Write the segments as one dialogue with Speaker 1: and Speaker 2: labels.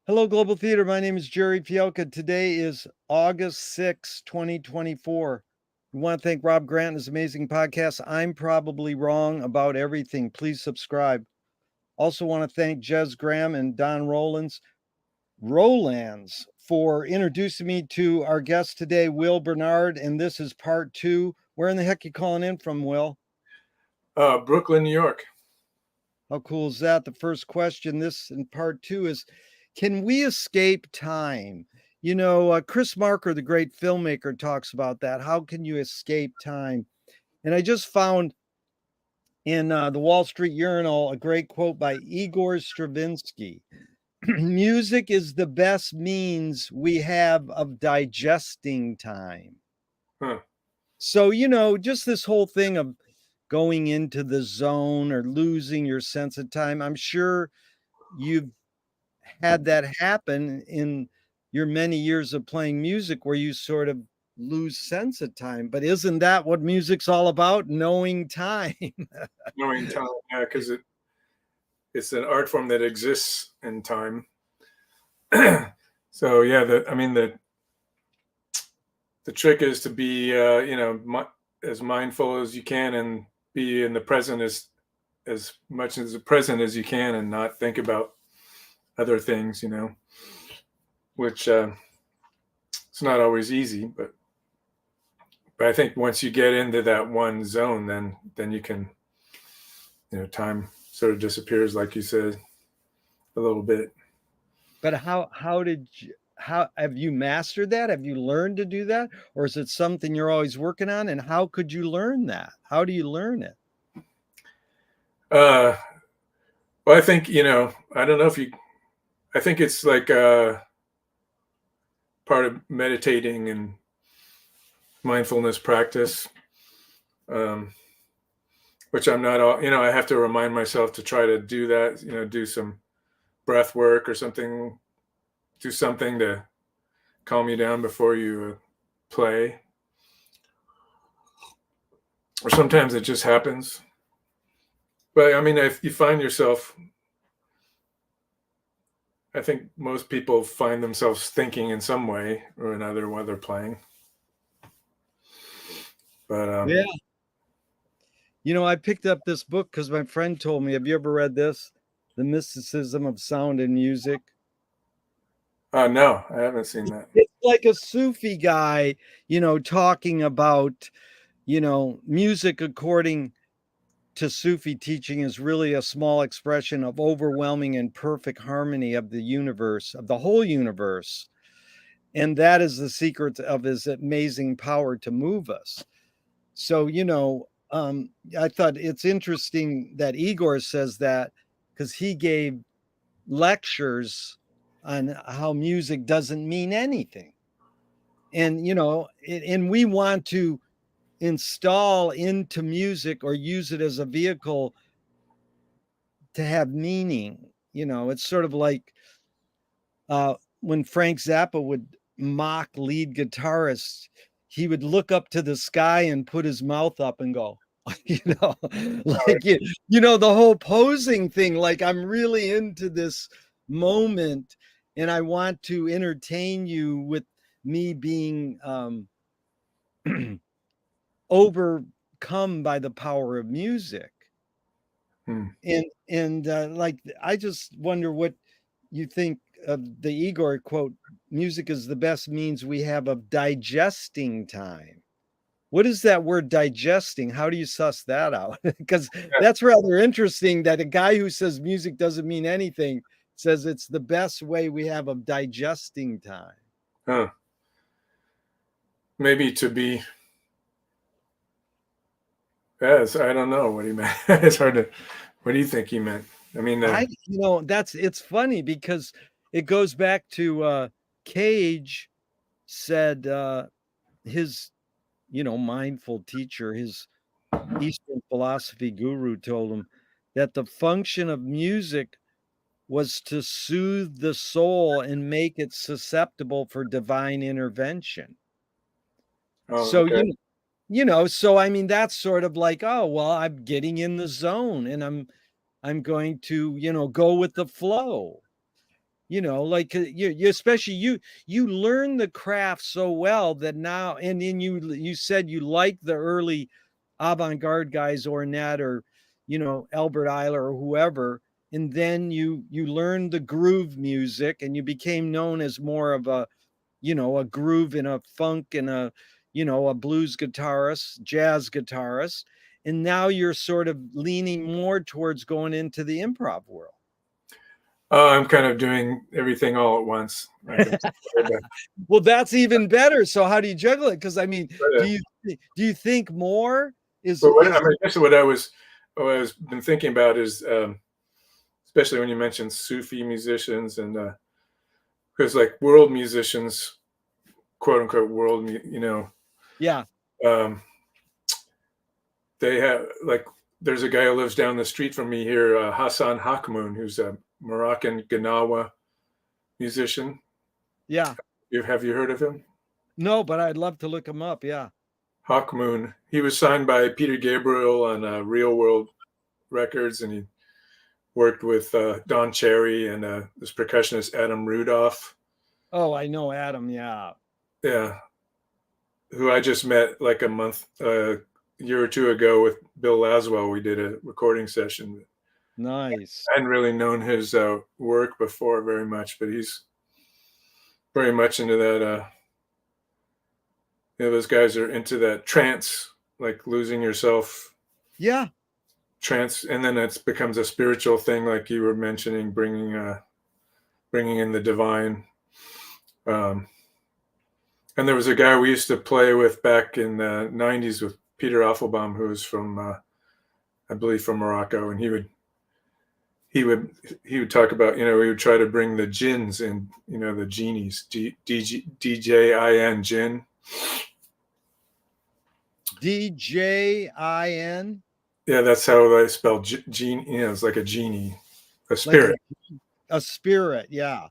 Speaker 1: Hello, Global Theater. My name is Jerry Fielka. Today is August 6, 2024. We want to thank Rob Grant and his amazing podcast. I'm probably wrong about everything. Please subscribe. Also want to thank Jez Graham and Don Rolands for introducing me to our guest today, Will Bernard, and this is part two. Where in the heck you calling in from, Will?
Speaker 2: Brooklyn, New York.
Speaker 1: How cool is that? The first question, this in part two, is can we escape time? You know, Chris Marker, the great filmmaker, talks about that. How can you escape time? And I just found in the Wall Street Urinal a great quote by Igor Stravinsky. Music is the best means we have of digesting time.
Speaker 2: Huh.
Speaker 1: So, you know, just this whole thing of going into the zone or losing your sense of time. I'm sure you've had that happen in your many years of playing music where you sort of lose sense of time. But isn't that what music's all about? Knowing time.
Speaker 2: Knowing time, yeah, because it's an art form that exists in time. So yeah, the trick is to be as mindful as you can and be in the present as much as the present as you can and not think about other things, which it's not always easy, but I think once you get into that one zone, then you can, time sort of disappears, like you said, a little bit.
Speaker 1: But how have you mastered that? Have you learned to do that? Or is it something you're always working on? And how could you learn that? How do you learn it?
Speaker 2: Well, I think, I don't know I think it's like part of meditating and mindfulness practice, which I'm not all, I have to remind myself to try to do that, do some breath work or something, do something to calm you down before you play. Or sometimes it just happens. But I mean, if you find yourself, I think most people find themselves thinking in some way or another while they're playing. But
Speaker 1: yeah. You know, I picked up this book because my friend told me. Have you ever read this? The Mysticism of Sound and Music.
Speaker 2: No, I haven't seen that.
Speaker 1: It's like a Sufi guy, talking about, music according to Sufi teaching is really a small expression of overwhelming and perfect harmony of the universe, of the whole universe. And that is the secret of his amazing power to move us. So, I thought it's interesting that Igor says that because he gave lectures on how music doesn't mean anything. And, and we want to install into music or use it as a vehicle to have meaning. It's sort of like when Frank Zappa would mock lead guitarists, he would look up to the sky and put his mouth up and go, like, the whole posing thing, like I'm really into this moment and I want to entertain you with me being overcome by the power of music. And like, I just wonder what you think of the Igor quote, music is the best means we have of digesting time. What is that word digesting? How do you suss that out? Because that's rather interesting that a guy who says music doesn't mean anything says it's the best way we have of digesting time.
Speaker 2: Huh. Maybe to be, yes, I don't know what he meant. It's hard to, what do you think he meant? I mean,
Speaker 1: it's funny because it goes back to Cage said his, mindful teacher, his Eastern philosophy guru told him that the function of music was to soothe the soul and make it susceptible for divine intervention. So,
Speaker 2: okay.
Speaker 1: So I mean, that's sort of like, oh, well, I'm getting in the zone and I'm going to, go with the flow. like you especially you learn the craft so well that now, and then you said you like the early avant-garde guys, Ornette or Albert Eiler or whoever, and then you learned the groove music and you became known as more of a groove and a funk and a blues guitarist, jazz guitarist, and now you're sort of leaning more towards going into the improv world.
Speaker 2: I'm kind of doing everything all at once.
Speaker 1: Well, that's even better. So how do you juggle it? Because I mean,
Speaker 2: But,
Speaker 1: do you think more is
Speaker 2: but
Speaker 1: is
Speaker 2: I mean, actually, what I was been thinking about is, especially when you mentioned Sufi musicians, and because like world musicians, quote unquote world,
Speaker 1: yeah,
Speaker 2: um, they have like there's a guy who lives down the street from me here, Hassan Hakmoun, who's a Moroccan Gnawa musician.
Speaker 1: yeah.
Speaker 2: Have you heard of him?
Speaker 1: No, but I'd love to look him up. Yeah.
Speaker 2: Hawkmoon. He was signed by Peter Gabriel on Real World Records, and he worked with Don Cherry and this percussionist Adam Rudolph.
Speaker 1: Oh, I know Adam. Yeah.
Speaker 2: Yeah, who I just met like a year or two ago with Bill Laswell. We did a recording session.
Speaker 1: Nice.
Speaker 2: I hadn't really known his work before very much, but he's very much into that. Those guys are into that trance, like losing yourself.
Speaker 1: Yeah.
Speaker 2: Trance, and then it becomes a spiritual thing, like you were mentioning, bringing in the divine. And there was a guy we used to play with back in the '90s with Peter Affelbaum, who was from, I believe, from Morocco, and he would talk about, we would try to bring the jinns in, the genies, DJIN, jinn.
Speaker 1: DJIN.
Speaker 2: Yeah, that's how I spell genie. It's like a genie, a spirit.
Speaker 1: Like a spirit, yeah.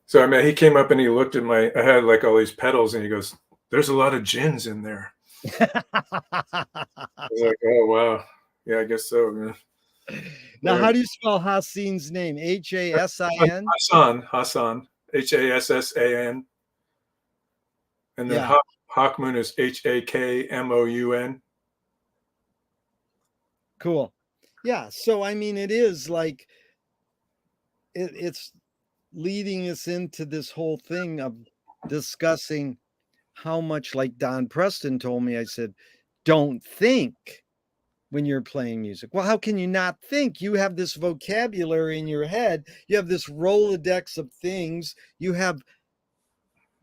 Speaker 2: So I mean, he came up and he looked at I had like all these pedals, and he goes, "There's a lot of jinns in there." I was like, "Oh wow, yeah, I guess so." Man.
Speaker 1: Now, how do you spell Hassan's name? Hassin?
Speaker 2: Hassan, Hassan, and then
Speaker 1: Yeah.
Speaker 2: Hawkmoon is Hakmoun.
Speaker 1: Cool. Yeah. So I mean, it is like it's leading us into this whole thing of discussing how much, like Don Preston told me, I said, don't think when you're playing music. Well, how can you not think? You have this vocabulary in your head, you have this Rolodex of things, you have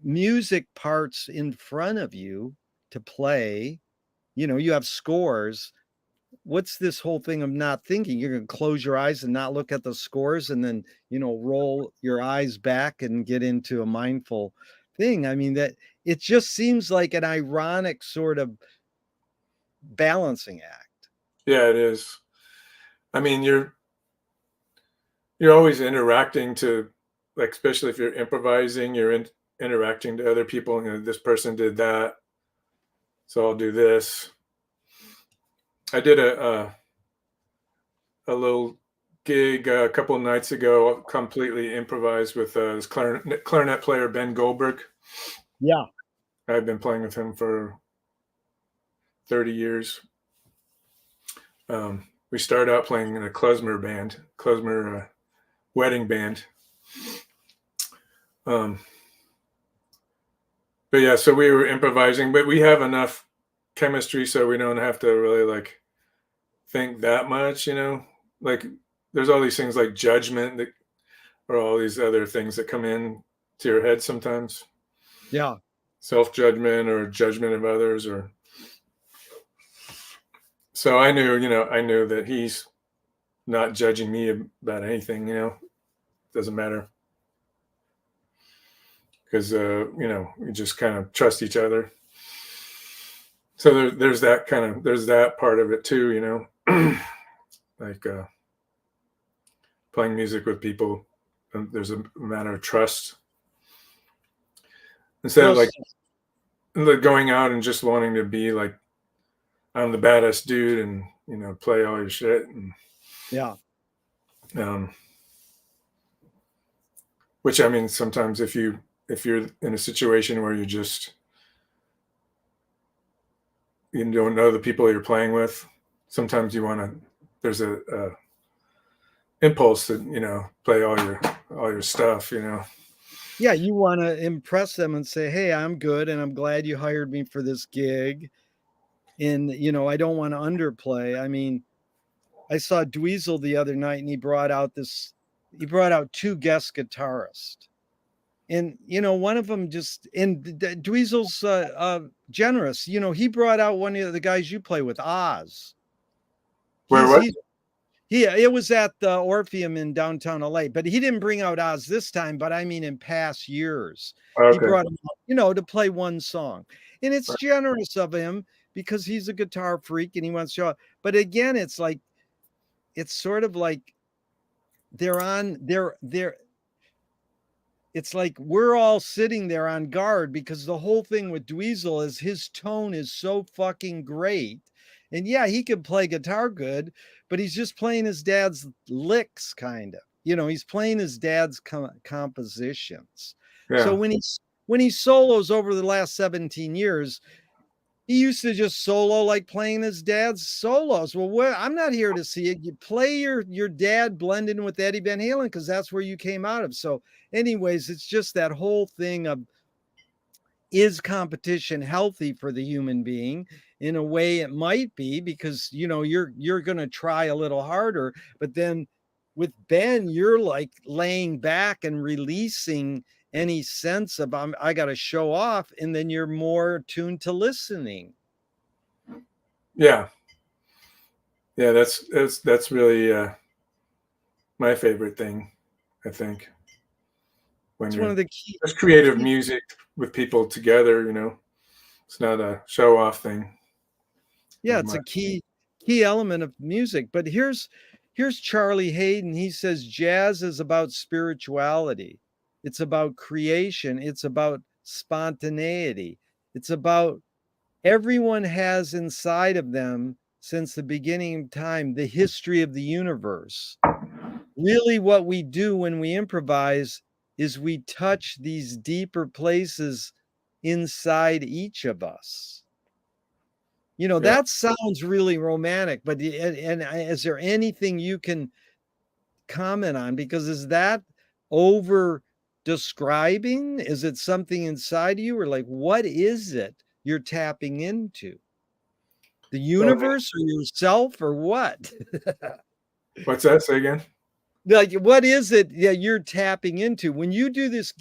Speaker 1: music parts in front of you to play, you have scores. What's this whole thing of not thinking? You're going to close your eyes and not look at the scores and then, roll your eyes back and get into a mindful thing. I mean, that it just seems like an ironic sort of balancing act.
Speaker 2: Yeah, it is. I mean, you're always interacting to, like, especially if you're improvising, you're interacting to other people. This person did that, so I'll do this. I did a little gig a couple of nights ago, completely improvised with this clarinet player Ben Goldberg.
Speaker 1: Yeah.
Speaker 2: I've been playing with him for 30 years. We started out playing in a klezmer wedding band. But yeah, so we were improvising, but we have enough chemistry so we don't have to really like think that much, like there's all these things like judgment or all these other things that come in to your head sometimes.
Speaker 1: Yeah.
Speaker 2: Self-judgment or judgment of others, or so I knew that he's not judging me about anything, doesn't matter, because we just kind of trust each other. So there's that part of it too, like playing music with people, there's a matter of trust instead of like going out and just wanting to be like, I'm the baddest dude and play all your shit, and
Speaker 1: yeah.
Speaker 2: Which, I mean, sometimes if you're in a situation where you don't know the people you're playing with, sometimes you want to. There's a impulse to play all your stuff.
Speaker 1: Yeah, you wanna impress them and say, "Hey, I'm good, and I'm glad you hired me for this gig, and, I don't wanna underplay." I mean, I saw Dweezil the other night, and he brought out 2 guest guitarists, and, one of them just and Dweezil's, generous, he brought out one of the guys you play with, Oz.
Speaker 2: Where
Speaker 1: He's
Speaker 2: what?
Speaker 1: he's it was at the Orpheum in downtown LA, but he didn't bring out Oz this time, but I mean in past years. He
Speaker 2: Okay.
Speaker 1: brought him out, to play one song. And it's generous of him because he's a guitar freak and he wants to show up. But again, it's sort of like they're it's like we're all sitting there on guard because the whole thing with Dweezil is his tone is so fucking great. And yeah, he can play guitar good, but he's just playing his dad's licks, kind of. He's playing his dad's compositions. So
Speaker 2: Yeah.
Speaker 1: when he solos over the last 17 years, he used to just solo like playing his dad's solos. Well, I'm not here to see it. You play your dad blending with Eddie Van Halen because that's where you came out of. So, anyways, it's just that whole thing of is competition healthy for the human being? In a way, it might be because you're going to try a little harder, but then with Ben, you're like laying back and releasing any sense of I got to show off, and then you're more tuned to listening.
Speaker 2: Yeah. Yeah. That's really my favorite thing. I think when
Speaker 1: It's one
Speaker 2: you're
Speaker 1: of the key.
Speaker 2: just creative music with people together, it's not a show off thing.
Speaker 1: Yeah, it's a key element of music. But here's Charlie Hayden. He says jazz is about spirituality. It's about creation. It's about spontaneity. It's about everyone has inside of them since the beginning of time the history of the universe. Really, what we do when we improvise is we touch these deeper places inside each of us.
Speaker 2: Yeah.
Speaker 1: That sounds really romantic, but is there anything you can comment on? Because is that over describing? Is it something inside you, or like what is it you're tapping into? The
Speaker 2: Well, I mean,
Speaker 1: universe or yourself or what?
Speaker 2: what's that? Say again?
Speaker 1: Like what is it that you're tapping into when you do this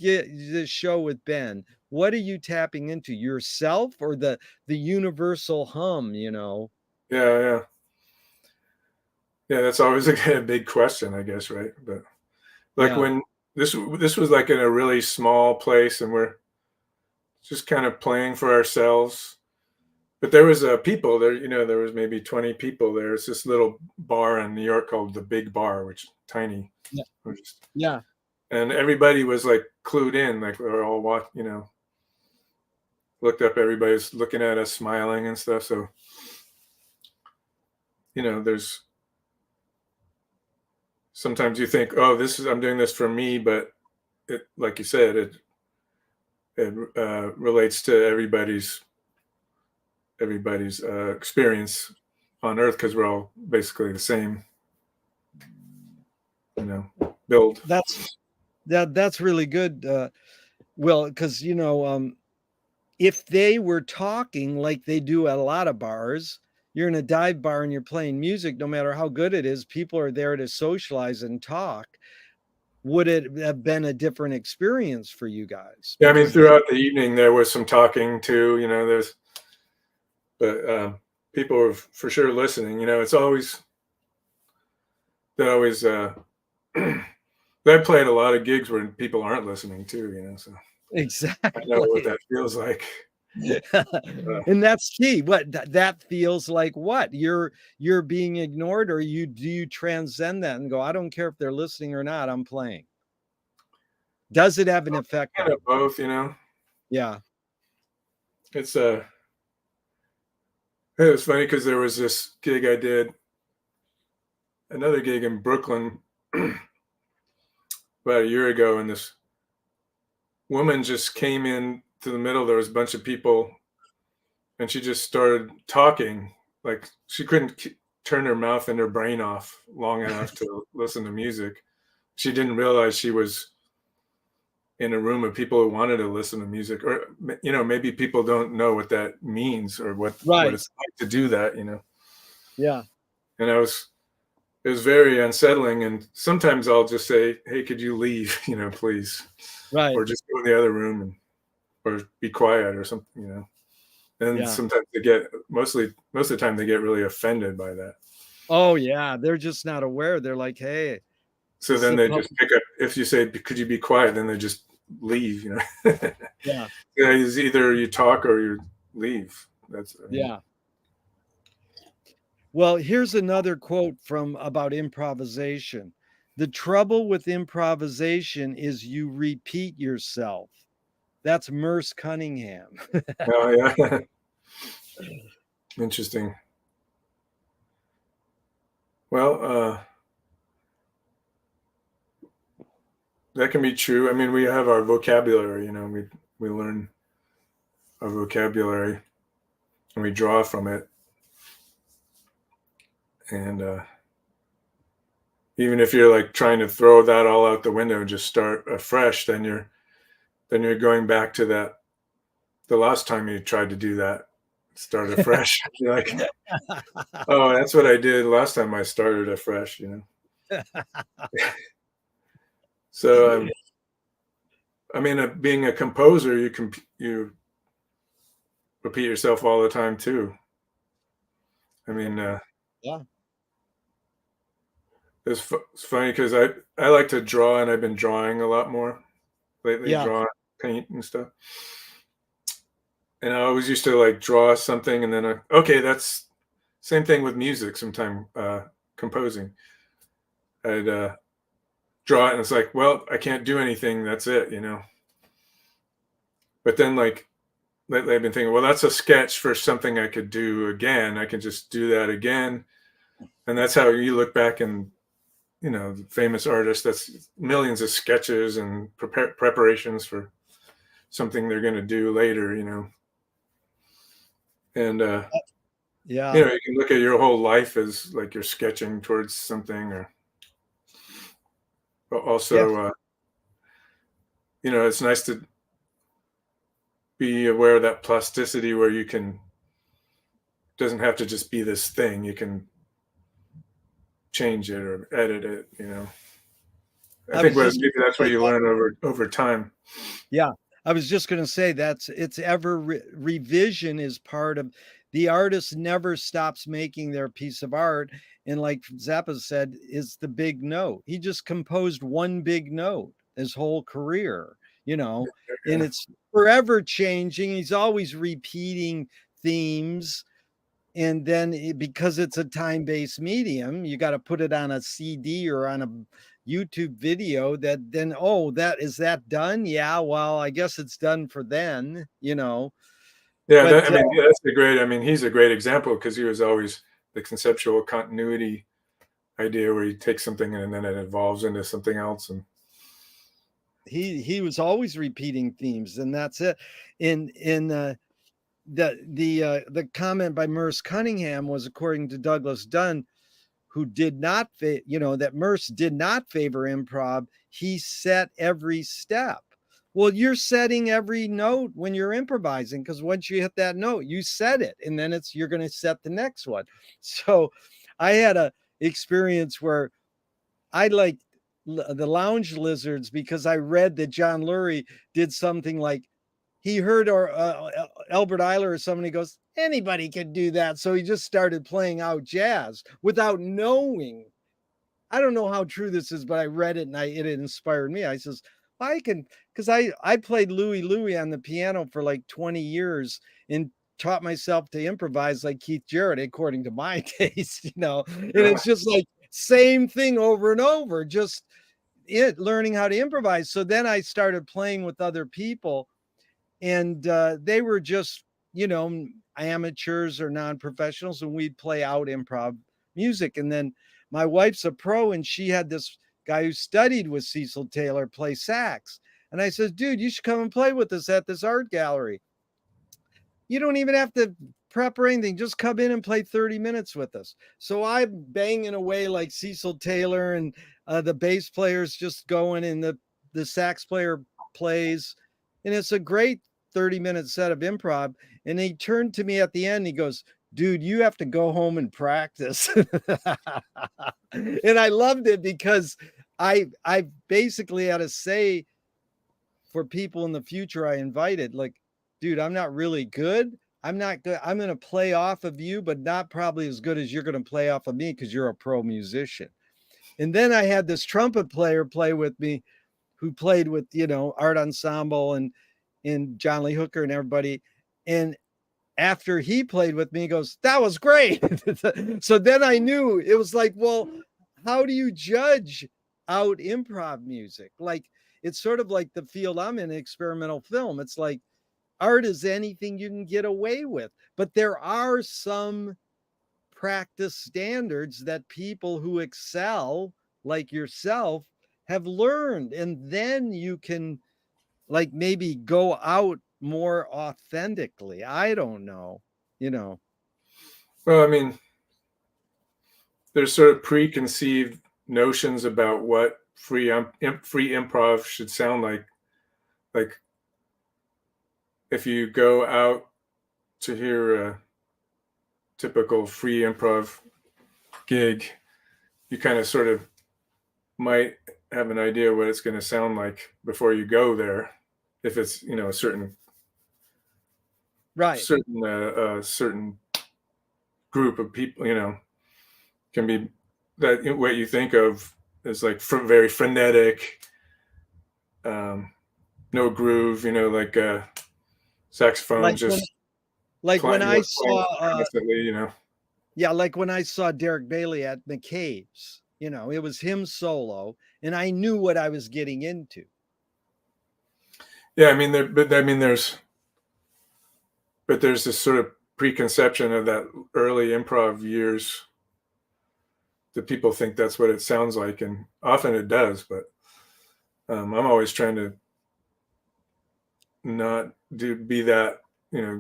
Speaker 1: show with Ben? What are you tapping into? Yourself or the universal hum?
Speaker 2: Yeah. Yeah. Yeah. That's always a big question, I guess, right? But like
Speaker 1: Yeah.
Speaker 2: when this was like in a really small place, and we're just kind of playing for ourselves. But there was people there. There was maybe 20 people there. It's this little bar in New York called the Big Bar, which is tiny.
Speaker 1: Yeah.
Speaker 2: We're just-
Speaker 1: Yeah.
Speaker 2: And everybody was like clued in, like we were all looked up. Everybody's looking at us, smiling and stuff. So there's sometimes you think, oh, I'm doing this for me, but like you said, it relates to everybody's experience on Earth because we're all basically the same, build.
Speaker 1: That's really good. Well, because if they were talking like they do at a lot of bars, you're in a dive bar and you're playing music, no matter how good it is, people are there to socialize and talk. Would it have been a different experience for you guys?
Speaker 2: Yeah, I mean,
Speaker 1: Because then,
Speaker 2: throughout the evening there was some talking too. But people were for sure listening. It's always that always. I played a lot of gigs where people aren't listening too. So I know what
Speaker 1: exactly.
Speaker 2: that feels like.
Speaker 1: And that's key. What that feels like what? You're being ignored, or do you transcend that and go, I don't care if they're listening or not, I'm playing. Does it have an effect
Speaker 2: Kind
Speaker 1: on
Speaker 2: of
Speaker 1: you?
Speaker 2: both.
Speaker 1: Yeah.
Speaker 2: It's it was funny because there was this gig I did, another gig in Brooklyn about a year ago, and this woman just came in to the middle. There was a bunch of people, and she just started talking. Like she couldn't turn her mouth and her brain off long enough to listen to music. She didn't realize she was in a room of people who wanted to listen to music, or maybe people don't know what that means or what
Speaker 1: Right.
Speaker 2: it's like to do that.
Speaker 1: Yeah.
Speaker 2: And it was very unsettling. And sometimes I'll just say, "Hey, could you leave, please,"
Speaker 1: Right.
Speaker 2: or just go in the other room and or be quiet or something. And
Speaker 1: Yeah.
Speaker 2: sometimes they get most of the time they get really offended by that.
Speaker 1: Oh, yeah. They're just not aware. They're like, "Hey,
Speaker 2: So
Speaker 1: this is
Speaker 2: then
Speaker 1: a
Speaker 2: they just
Speaker 1: public."
Speaker 2: pick up. If you say, "Could you be quiet?" then they just leave.
Speaker 1: Yeah.
Speaker 2: Yeah, it's either you talk or you leave. I mean,
Speaker 1: Yeah. Well, here's another quote from about improvisation. "The trouble with improvisation is you repeat yourself." That's Merce Cunningham.
Speaker 2: oh yeah, interesting. Well, that can be true. I mean, we have our vocabulary. We learn our vocabulary and we draw from it. And even if you're like trying to throw that all out the window and just start afresh, then you're going back to that the last time you tried to do that, start afresh. You're like, oh, that's what I did last time I started afresh. So I mean, being a composer, you repeat yourself all the time too. I mean,
Speaker 1: Yeah.
Speaker 2: it's funny because I like to draw, and I've been drawing a lot more lately,
Speaker 1: Yeah.
Speaker 2: draw, paint, and stuff. And I always used to like draw something, and then okay, that's same thing with music. Sometime composing, I'd draw it, and it's like, well, I can't do anything. That's it. But then like lately, I've been thinking, well, that's a sketch for something I could do again. I can just do that again, and that's how you look back and the famous artist. That's millions of sketches and preparations for something they're going to do later. And
Speaker 1: Yeah.
Speaker 2: you can look at your whole life as like you're sketching towards something, or but
Speaker 1: Yeah.
Speaker 2: also it's nice to be aware of that plasticity where you can doesn't have to just be this thing. You can change it or edit it. I
Speaker 1: I
Speaker 2: think
Speaker 1: was just
Speaker 2: maybe that's what
Speaker 1: gonna say
Speaker 2: you
Speaker 1: that.
Speaker 2: learn over time.
Speaker 1: Yeah. I was just gonna say it's ever revision is part of the artist never stops making their piece of art, and like Zappa said, is the big note. He just composed one big note his whole career, you know, and
Speaker 2: Yeah,
Speaker 1: it's forever changing. He's always repeating themes. And then because it's a time-based medium, you gotta put it on a CD or on a YouTube video that then, "Oh, that is that done? Yeah, well, I guess it's done for then," you know?
Speaker 2: yeah.
Speaker 1: But,
Speaker 2: I mean, yeah, that's a great. I mean, he's a great example because he was always the conceptual continuity idea where you take something and then it evolves into something else. And
Speaker 1: he was always repeating themes, and that's it. The comment by Merce Cunningham was, according to Douglas Dunn, who did not that Merce did not favor improv. He set every step. Well, you're setting every note when you're improvising, because once you hit that note, you set it, and then you're going to set the next one. So I had a experience where I like the Lounge Lizards because I read that John Lurie did something like he heard or Albert Eiler or somebody goes, anybody could do that. So he just started playing out jazz without knowing. I don't know how true this is, but I read it and it inspired me. I says, I can, because I played Louie Louie on the piano for like 20 years and taught myself to improvise like Keith Jarrett, according to my taste. And it's just like same thing over and over, just learning how to improvise. So then I started playing with other people, and they were just amateurs or non-professionals, and we'd play out improv music. And then my wife's a pro, and she had this guy who studied with Cecil Taylor play sax, And I said, dude, you should come and play with us at this art gallery. You don't even have to prep or anything. Just come in and play 30 minutes with us. So I'm banging away like Cecil Taylor, and the bass player's just going, and the sax player plays. And it's a great 30-minute set of improv. And he turned to me at the end. He goes, dude, you have to go home and practice. And I loved it because I basically had to say for people in the future I invited, like, dude, I'm not really good. I'm not good. I'm going to play off of you, but not probably as good as you're going to play off of me because you're a pro musician. And then I had this trumpet player play with me who played with, Art Ensemble and John Lee Hooker and everybody. And after he played with me, he goes, that was great. So then I knew it was like, well, how do you judge out improv music? Like, it's sort of like the field I'm in, experimental film. It's like art is anything you can get away with, but there are some practice standards that people who excel, like yourself, have learned. And then you can, like, maybe go out more authentically. I don't know.
Speaker 2: Well, I mean, there's sort of preconceived notions about what free improv should sound like. Like if you go out to hear a typical free improv gig, you kind of sort of might have an idea what it's going to sound like before you go there. If it's, a certain
Speaker 1: Right.
Speaker 2: certain group of people, can be that what you think of is like very frenetic, no groove, like saxophone
Speaker 1: Like when,
Speaker 2: just
Speaker 1: like when I
Speaker 2: playing
Speaker 1: saw,
Speaker 2: constantly.
Speaker 1: yeah, like when I saw Derek Bailey at McCabe's, it was him solo, and I knew what I was getting into.
Speaker 2: Yeah, I mean, there's this sort of preconception of that early improv years that people think that's what it sounds like, and often it does. But I'm always trying to not be that,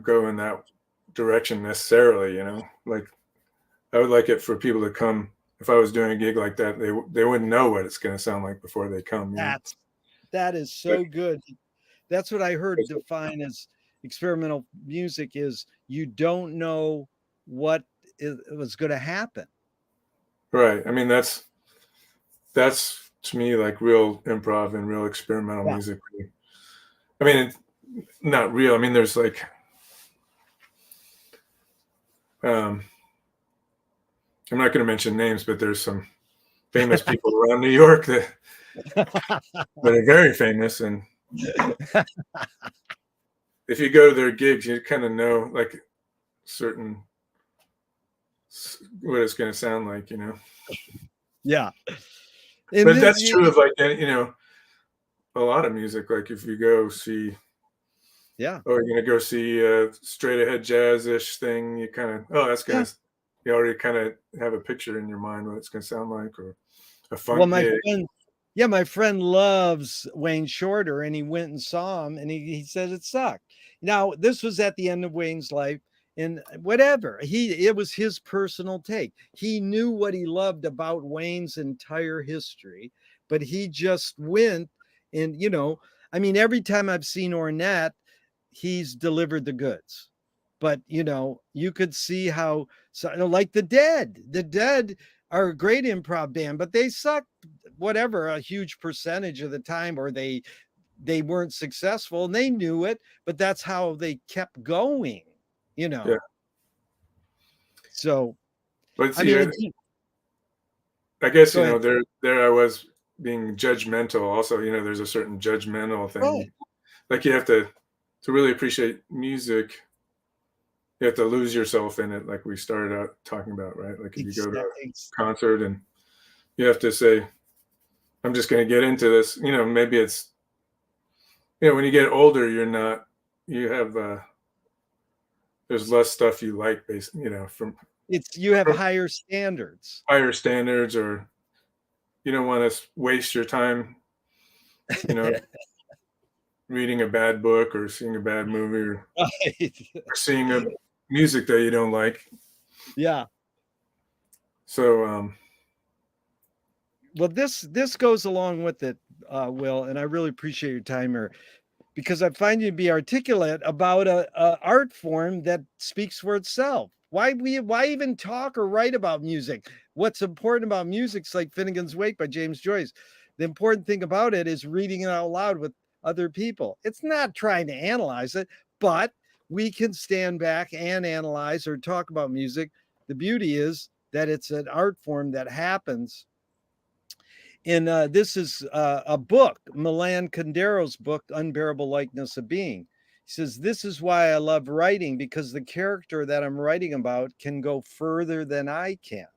Speaker 2: go in that direction necessarily. Like I would like it for people to come. If I was doing a gig like that, they wouldn't know what it's going to sound like before they come.
Speaker 1: That is so good. That's what I heard defined as experimental music is you don't know what was going to happen.
Speaker 2: Right. I mean, that's to me like real improv and real experimental music. I mean, it's not real. I mean, there's like, I'm not going to mention names, but there's some famous people around New York that are very famous, and if you go to their gigs, you kind of know like certain what it's going to sound like,
Speaker 1: Yeah.
Speaker 2: But that's true of like, a lot of music. Like if you go see,
Speaker 1: yeah,
Speaker 2: you're going to go see a straight ahead jazz-ish thing, you kind of, that's going to, you already kind of have a picture in your mind what it's going to sound like, or a funk gig.
Speaker 1: My friend loves Wayne Shorter, and he went and saw him, and he said it sucked. Now, this was at the end of Wayne's life, and whatever, it was his personal take. He knew what he loved about Wayne's entire history, but he just went and, I mean, every time I've seen Ornette, he's delivered the goods. But, you could see how, like the Dead are a great improv band, but they suck whatever, a huge percentage of the time, or they weren't successful, and they knew it, but that's how they kept going.
Speaker 2: Yeah.
Speaker 1: So,
Speaker 2: but see, I guess, there I was being judgmental also, there's a certain judgmental thing.
Speaker 1: Right.
Speaker 2: Like you have to really appreciate music, you have to lose yourself in it, like we started out talking about, right? Like if you go to a concert and you have to say, I'm just going to get into this, maybe it's, when you get older, there's less stuff you like from
Speaker 1: you have higher standards,
Speaker 2: or you don't want to waste your time, reading a bad book or seeing a bad movie
Speaker 1: Right.
Speaker 2: or seeing a music that you don't like.
Speaker 1: Yeah.
Speaker 2: So
Speaker 1: Well, this goes along with it, Will, and I really appreciate your time here because I find you to be articulate about a art form that speaks for itself. Why even talk or write about music? What's important about music is like Finnegan's Wake by James Joyce. The important thing about it is reading it out loud with other people. It's not trying to analyze it, but we can stand back and analyze or talk about music. The beauty is that it's an art form that happens. And this is a book, Milan Kundero's book, Unbearable Likeness of Being. He says, this is why I love writing, because the character that I'm writing about can go further than I can.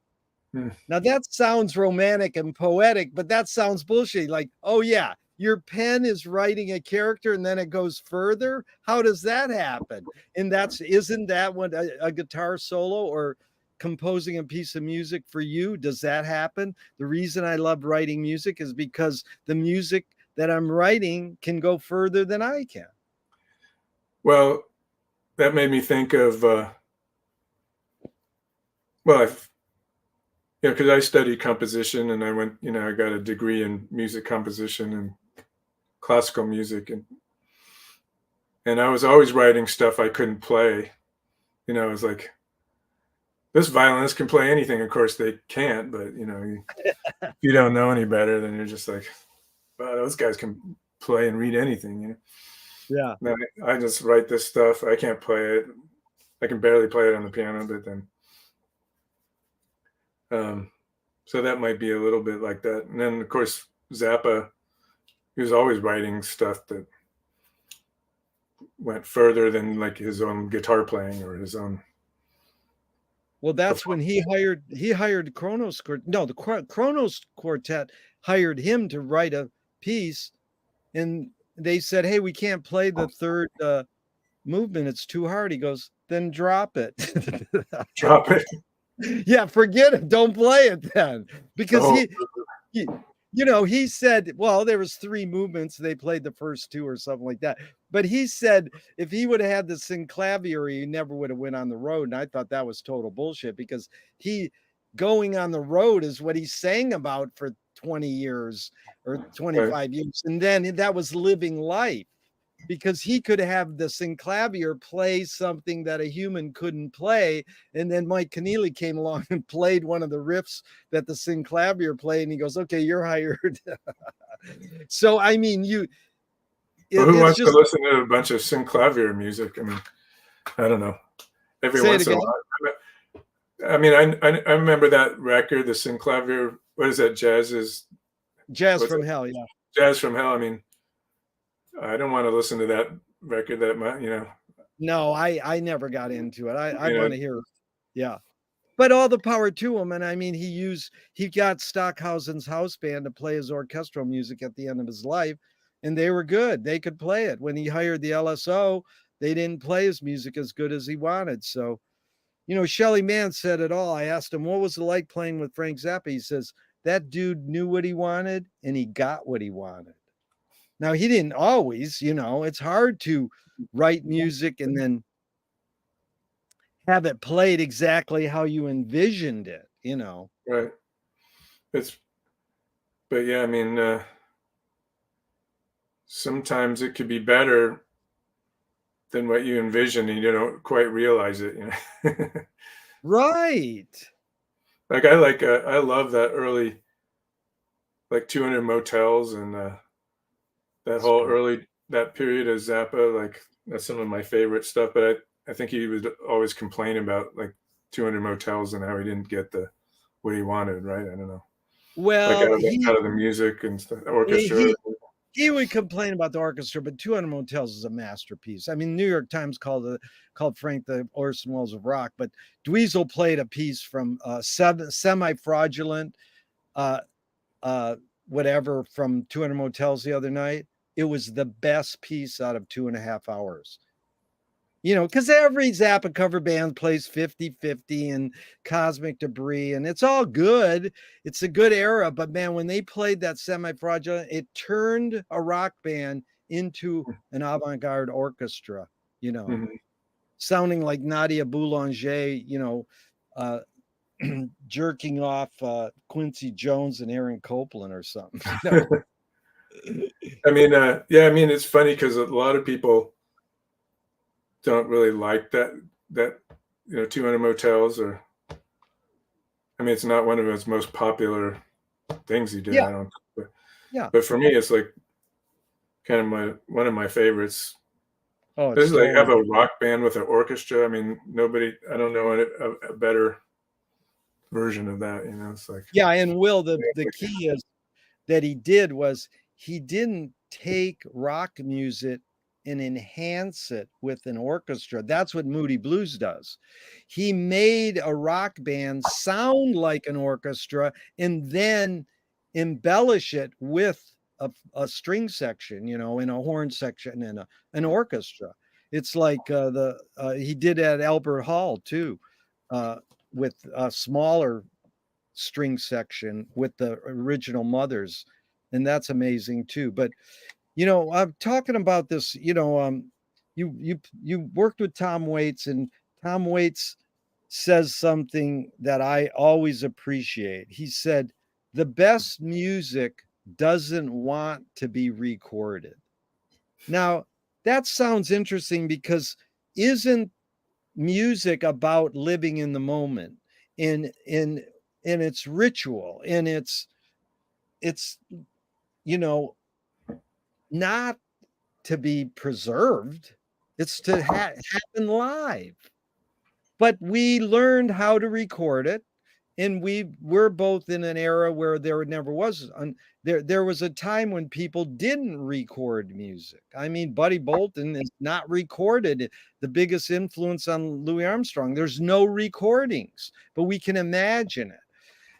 Speaker 2: hmm.
Speaker 1: Now that sounds romantic and poetic, but that sounds bullshit. Like, oh yeah, your pen is writing a character and then it goes further. How does that happen? And isn't that what a guitar solo or composing a piece of music for you? Does that happen? The reason I love writing music is because the music that I'm writing can go further than I can.
Speaker 2: Well, that made me think of well, because I studied composition and I went, I got a degree in music composition and classical music, and I was always writing stuff I couldn't play. It was like, this violinist can play anything. Of course, they can't, but if you don't know any better, then you're just like, well, those guys can play and read anything.
Speaker 1: Yeah.
Speaker 2: Then I just write this stuff. I can't play it. I can barely play it on the piano, but then, so that might be a little bit like that. And then, of course, Zappa, he was always writing stuff that went further than like his own guitar playing or his own.
Speaker 1: Well, that's when he hired Kronos. No, the Kronos Quartet hired him to write a piece, and they said, "Hey, we can't play the third movement; it's too hard." He goes, "Then drop it."
Speaker 2: Drop it.
Speaker 1: Yeah, forget it. Don't play it then, because
Speaker 2: Oh,
Speaker 1: he he said, well, there was three movements. They played the first two or something like that. But he said if he would have had the synclavier, he never would have went on the road. And I thought that was total bullshit because he going on the road is what he sang about for 20 years or
Speaker 2: right.
Speaker 1: 25 years. And then that was living life because he could have the synclavier play something that a human couldn't play. And then Mike Keneally came along and played one of the riffs that the synclavier played. And he goes, okay, you're hired. So, I mean,
Speaker 2: Well, who
Speaker 1: it's
Speaker 2: wants to
Speaker 1: just,
Speaker 2: listen to a bunch of synclavier music? I mean, I don't know. Every
Speaker 1: say it
Speaker 2: once in a
Speaker 1: again.
Speaker 2: while. I mean, I remember that record, the synclavier. What is that?
Speaker 1: Jazz
Speaker 2: What's
Speaker 1: from
Speaker 2: it?
Speaker 1: Hell. Yeah.
Speaker 2: Jazz from Hell. I mean, I don't want to listen to that record that much.
Speaker 1: No, I never got into it. I
Speaker 2: You
Speaker 1: want
Speaker 2: know,
Speaker 1: to hear. Yeah. But all the power to him. And I mean, he got Stockhausen's house band to play his orchestral music at the end of his life, and they were good. They could play it. When he hired the LSO, they didn't play his music as good as he wanted. So, Shelly Manne said it all. I asked him, what was it like playing with Frank Zappa? He says, that dude knew what he wanted and he got what he wanted. Now, he didn't always, it's hard to write music and then have it played exactly how you envisioned it.
Speaker 2: right? It's but yeah, I mean, sometimes it could be better than what you envision, and you don't quite realize it.
Speaker 1: Right.
Speaker 2: Like I love that early like 200 Motels and that
Speaker 1: It's
Speaker 2: whole
Speaker 1: great.
Speaker 2: early that period of Zappa. Like that's some of my favorite stuff. But I think he would always complain about like 200 Motels and how he didn't get the what he wanted. Right? I don't know. Like
Speaker 1: Well,
Speaker 2: out of the music and stuff, orchestra.
Speaker 1: he he would complain about the orchestra, but 200 Motels is a masterpiece. I mean, New York Times called Frank the Orson Welles of rock, but Dweezil played a piece from Semi-Fraudulent, uh, uh, whatever, from 200 Motels the other night. It was the best piece out of 2.5 hours. Because every Zappa cover band plays 50-50 and Cosmic Debris, and it's all good. It's a good era. But man, when they played that Semi-Fraudulent, it turned a rock band into an avant-garde orchestra,
Speaker 2: Mhm.
Speaker 1: sounding like Nadia Boulanger, uh, jerking off Quincy Jones and Aaron Copland or something,
Speaker 2: I mean, yeah, I mean, it's funny because a lot of people don't really like that 200 Motels, or I mean, it's not one of his most popular things he did.
Speaker 1: Yeah,
Speaker 2: I don't, but,
Speaker 1: yeah.
Speaker 2: but for me, it's like kind of my one of my favorites.
Speaker 1: Oh, it's
Speaker 2: This is like have
Speaker 1: totally.
Speaker 2: a rock band with an orchestra. I mean, I don't know a better version of that. It's like,
Speaker 1: Yeah, and Will, the key is that he did was he didn't take rock music and enhance it with an orchestra. That's what Moody Blues does. He made a rock band sound like an orchestra and then embellish it with a string section, and a horn section and an orchestra. It's like the he did at Albert Hall too, uh, with a smaller string section with the original mothers, and that's amazing too. But I'm talking about this. You worked with Tom Waits, and Tom Waits says something that I always appreciate. He said, "The best music doesn't want to be recorded." Now, that sounds interesting because isn't music about living in the moment, in its ritual, and it's you know not to be preserved, it's to happen live. But we learned how to record it, and we're both in an era where there never was there was a time when people didn't record music. I mean, Buddy Bolton is not recorded, the biggest influence on Louis Armstrong. There's no recordings, but we can imagine it.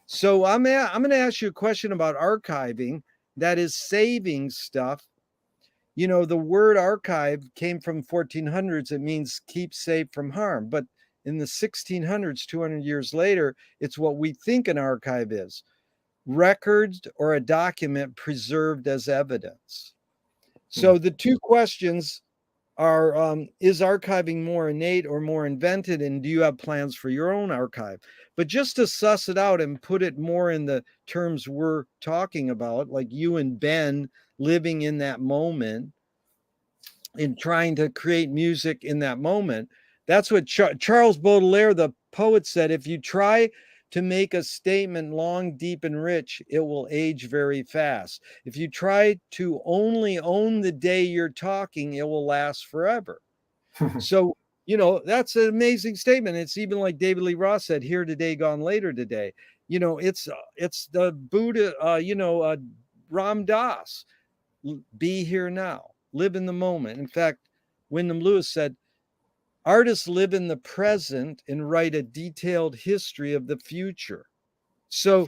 Speaker 1: So I'm going to ask you a question about archiving, that is saving stuff. The word archive came from 1400s. It means keep safe from harm. But in the 1600s, 200 years later, it's what we think an archive is: records or a document preserved as evidence. So the two questions are, is archiving more innate or more invented? And do you have plans for your own archive? But just to suss it out and put it more in the terms we're talking about, like you and Ben living in that moment in trying to create music in that moment. That's what Charles Baudelaire, the poet, said: if you try to make a statement long, deep, and rich, it will age very fast. If you try to only own the day you're talking, it will last forever. So, that's an amazing statement. It's even like David Lee Roth said, here today, gone later today. It's the Buddha, Ram Dass, be here now, live in the moment. In fact, Wyndham Lewis said, artists live in the present and write a detailed history of the future. So,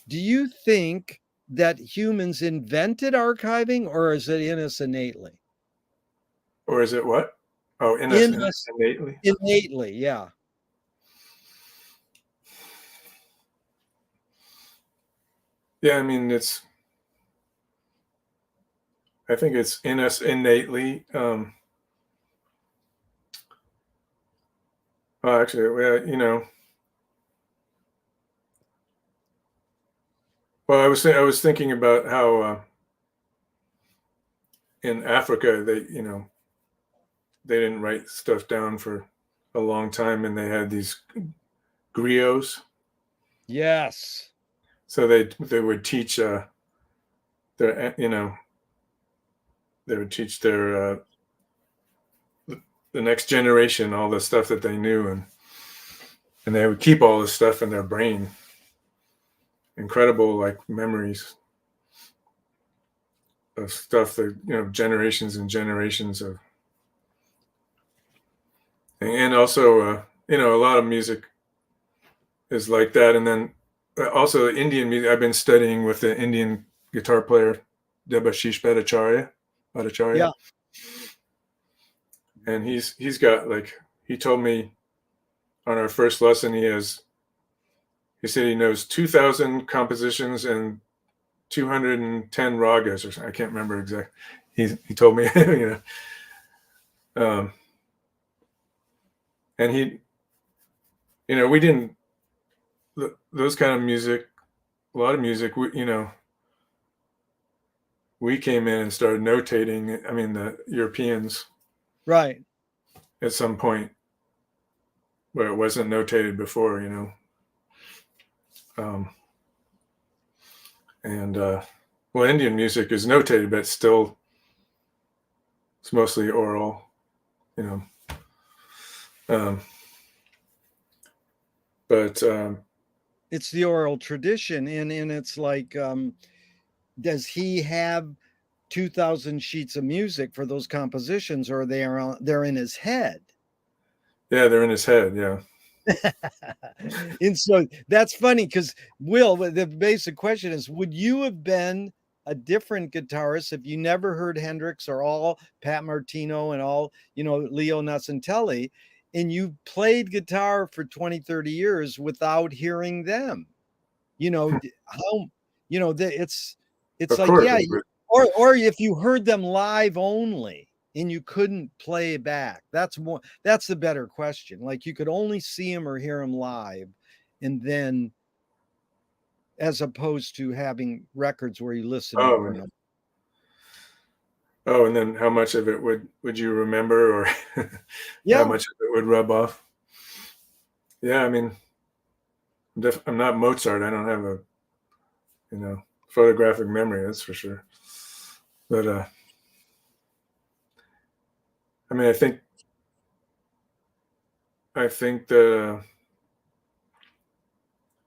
Speaker 1: do you think that humans invented archiving, or is it in us innately?
Speaker 2: or is it what? Oh,
Speaker 1: In
Speaker 2: innocent,
Speaker 1: us
Speaker 2: innately.
Speaker 1: innately, yeah.
Speaker 2: Yeah, I mean, I think it's in us innately. Well, actually, well, well, I was thinking about how in Africa they didn't write stuff down for a long time, and they had these griots.
Speaker 1: Yes.
Speaker 2: So they would teach their they would teach their the next generation all the stuff that they knew, and they would keep all this stuff in their brain. Incredible, like, memories of stuff that generations and generations of, and also a lot of music is like that. And then also Indian music. I've been studying with the Indian guitar player Debashish Bhattacharya,
Speaker 1: Yeah.
Speaker 2: and he's got, like, he told me on our first lesson he said he knows 2,000 compositions and 210 ragas, or something. I can't remember exactly. he told me, you know, and he, you know, we didn't those kind of music, a lot of music, you know, we came in and started notating. I mean, the Europeans
Speaker 1: Right.
Speaker 2: at some point where it wasn't notated before, you know. Um, and well, Indian music is notated, but still it's mostly oral, you know. Um, but
Speaker 1: It's the oral tradition, and it's like, does he have 2,000 sheets of music for those compositions, or they're in his head?
Speaker 2: yeah, they're in his head. Yeah.
Speaker 1: And so that's funny because Will, the basic question is, would you have been a different guitarist if you never heard Hendrix or all Pat Martino and all, Leo Nascitelli, and you played guitar for 20, 30 years without hearing them? How, it's
Speaker 2: Of
Speaker 1: like,
Speaker 2: course.
Speaker 1: yeah, or if you heard them live only and you couldn't play back, that's the better question. Like, you could only see him or hear him live, and then, as opposed to having records where you listen over
Speaker 2: Oh,
Speaker 1: and over.
Speaker 2: oh, and then how much of it would you remember, or how
Speaker 1: Yeah,
Speaker 2: much of it would rub off? Yeah, I mean, I'm not Mozart. I don't have a, you know, photographic memory. That's for sure. But I mean, I think that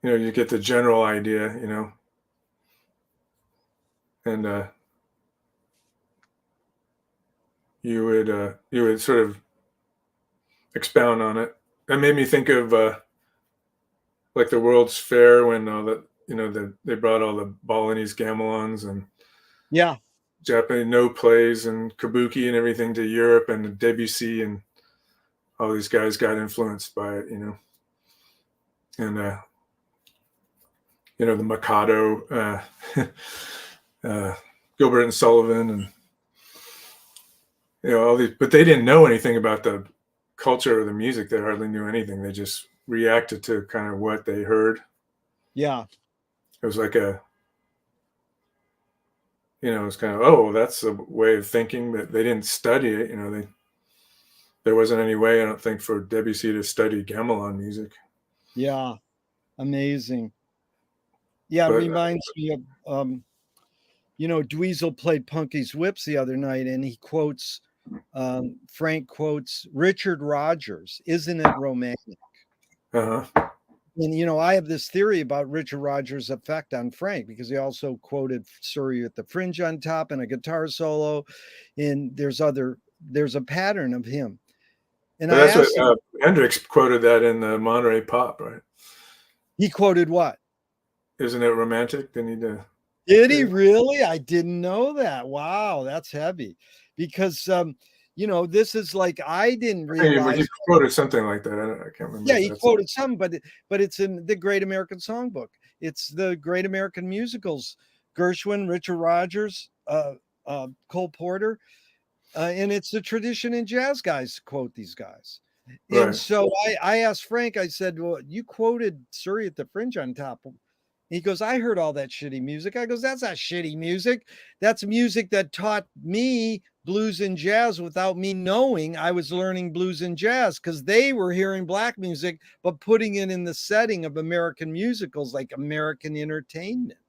Speaker 2: you know, you get the general idea, you know, and you would sort of expound on it. That made me think of like the World's Fair when all the, you know, they brought all the Balinese gamelons and
Speaker 1: yeah,
Speaker 2: Japanese no plays and kabuki and everything to Europe, and Debussy and all these guys got influenced by it, you know, and you know, the Mikado, uh, Gilbert and Sullivan, and you know, all these, but they didn't know anything about the culture or the music. They hardly knew anything. They just reacted to kind of what they heard.
Speaker 1: yeah,
Speaker 2: It was like a, you know, it's kind of, oh, that's a way of thinking, but they didn't study it. You know, there wasn't any way, I don't think, for Debussy to study gamelan music.
Speaker 1: yeah. Amazing. Yeah, it
Speaker 2: But
Speaker 1: reminds me of, Dweezil played Punky's Whips the other night, and Frank quotes Richard Rogers, "Isn't it romantic?"
Speaker 2: uh-huh.
Speaker 1: And, I have this theory about Richard Rogers' effect on Frank, because he also quoted Surrey at the Fringe on top and a guitar solo. And there's a pattern of him. And
Speaker 2: But
Speaker 1: I
Speaker 2: that's what
Speaker 1: asked him,
Speaker 2: Hendrix quoted that in the Monterey Pop, right?
Speaker 1: he quoted what?
Speaker 2: Isn't it romantic? They need to.
Speaker 1: Did he
Speaker 2: Yeah.
Speaker 1: really? I didn't know that. Wow, that's heavy. Because, this is like, I didn't
Speaker 2: I think he
Speaker 1: realize.
Speaker 2: quoted something like that. I can't remember
Speaker 1: Yeah,
Speaker 2: if
Speaker 1: he
Speaker 2: that's.
Speaker 1: quoted some, but it's in the Great American Songbook. It's the Great American Musicals. Gershwin, Richard Rogers, Cole Porter, and it's the tradition in jazz guys to quote these guys. And
Speaker 2: Right.
Speaker 1: so I asked Frank. I said, "Well, you quoted Surrey at the Fringe on top." He goes, "I heard all that shitty music." I goes, "That's not shitty music. That's music that taught me blues and jazz without me knowing I was learning blues and jazz, because they were hearing black music, but putting it in the setting of American musicals, like American entertainment."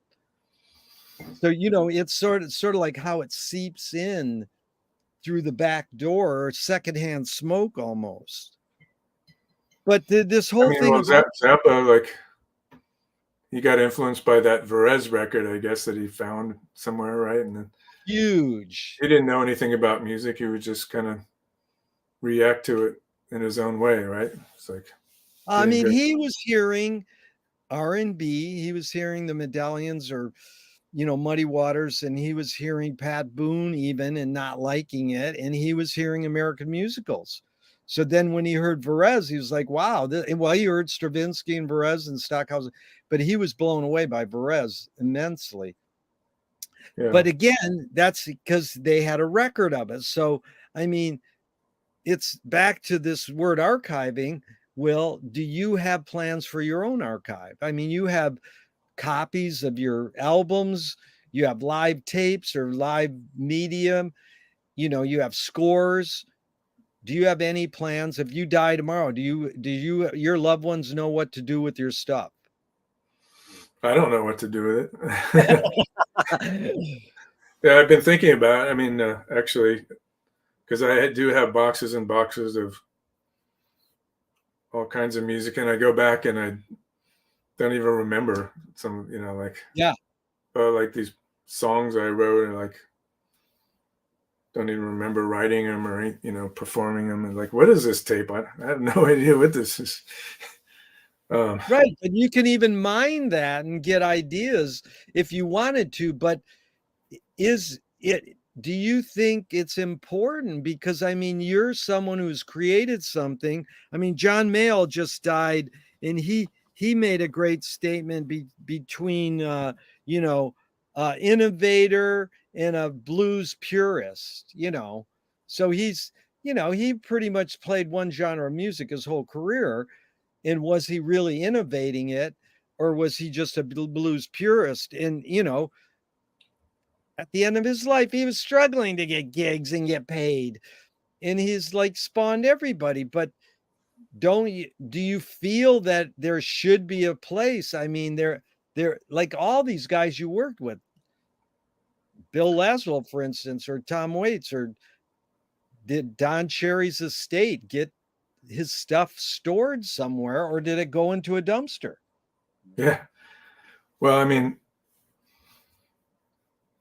Speaker 1: So, it's sort of like how it seeps in through the back door, or secondhand smoke almost. But this
Speaker 2: I
Speaker 1: whole
Speaker 2: mean,
Speaker 1: thing
Speaker 2: well,
Speaker 1: about
Speaker 2: Zappa, like, he got influenced by that Varese record, I guess, that he found somewhere, right? And then
Speaker 1: huge.
Speaker 2: he didn't know anything about music. He would just kind of react to it in his own way, right? It's like
Speaker 1: I
Speaker 2: getting
Speaker 1: mean,
Speaker 2: good.
Speaker 1: he was hearing R&B, he was hearing the Medallions, or, Muddy Waters, and he was hearing Pat Boone even and not liking it, and he was hearing American musicals. So then when he heard Varese, he was like, wow. Well, he heard Stravinsky and Varese and Stockhausen, but he was blown away by Varese immensely.
Speaker 2: Yeah.
Speaker 1: But again, that's because they had a record of it. So, I mean, it's back to this word archiving. Will, do you have plans for your own archive? I mean, you have copies of your albums, you have live tapes or live medium, you have scores. Do you have any plans if you die tomorrow? Do you your loved ones know what to do with your stuff?
Speaker 2: I don't know what to do with it. Yeah, I've been thinking about it. I mean, actually, because do have boxes and boxes of all kinds of music, and I go back and I don't even remember some,
Speaker 1: Yeah.
Speaker 2: like these songs I wrote, and like don't even remember writing them or performing them. And like, what is this tape? I have no idea what this is. Um,
Speaker 1: Right, but you can even mine that and get ideas if you wanted to, but is it do you think it's important? Because I mean, you're someone who's created something. I mean, John Mayall just died, and he made a great statement between you know, innovator and a blues purist, So he pretty much played one genre of music his whole career. And was he really innovating it, or was he just a blues purist? And at the end of his life, he was struggling to get gigs and get paid. And he's like spawned everybody. But do you feel that there should be a place? I mean, they're like all these guys you worked with, Bill Laswell, for instance, or Tom Waits, or did Don Cherry's estate get his stuff stored somewhere, or did it go into a dumpster?
Speaker 2: yeah. Well, I mean,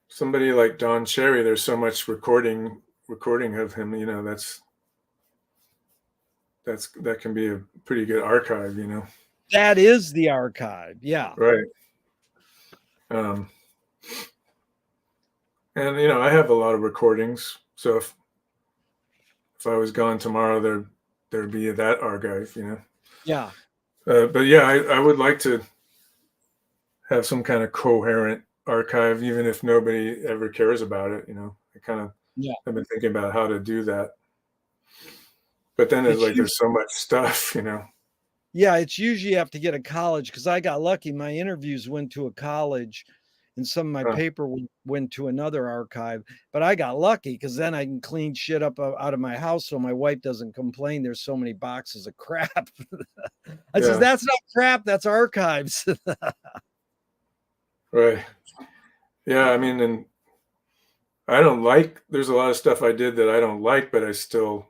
Speaker 2: somebody like Don Cherry, there's so much recording of him. That can be a pretty good archive.
Speaker 1: That is the archive. Yeah.
Speaker 2: Right. Um, and I have a lot of recordings. So if I was gone tomorrow, there'd be that archive.
Speaker 1: Yeah.
Speaker 2: But yeah, I would like to have some kind of coherent archive, even if nobody ever cares about it. I kind of
Speaker 1: Yeah.
Speaker 2: have been thinking about how to do that. But then
Speaker 1: It's
Speaker 2: there's so much stuff.
Speaker 1: Yeah, it's usually you have to get a college because I got lucky. My interviews went to a college and some of my
Speaker 2: Huh.
Speaker 1: paper went to another archive. But I got lucky because then I can clean shit up out of my house so my wife doesn't complain there's so many boxes of crap. I says,
Speaker 2: Yeah,
Speaker 1: that's not crap, that's archives.
Speaker 2: right. Yeah, I mean, and there's a lot of stuff I did that I don't like, but I still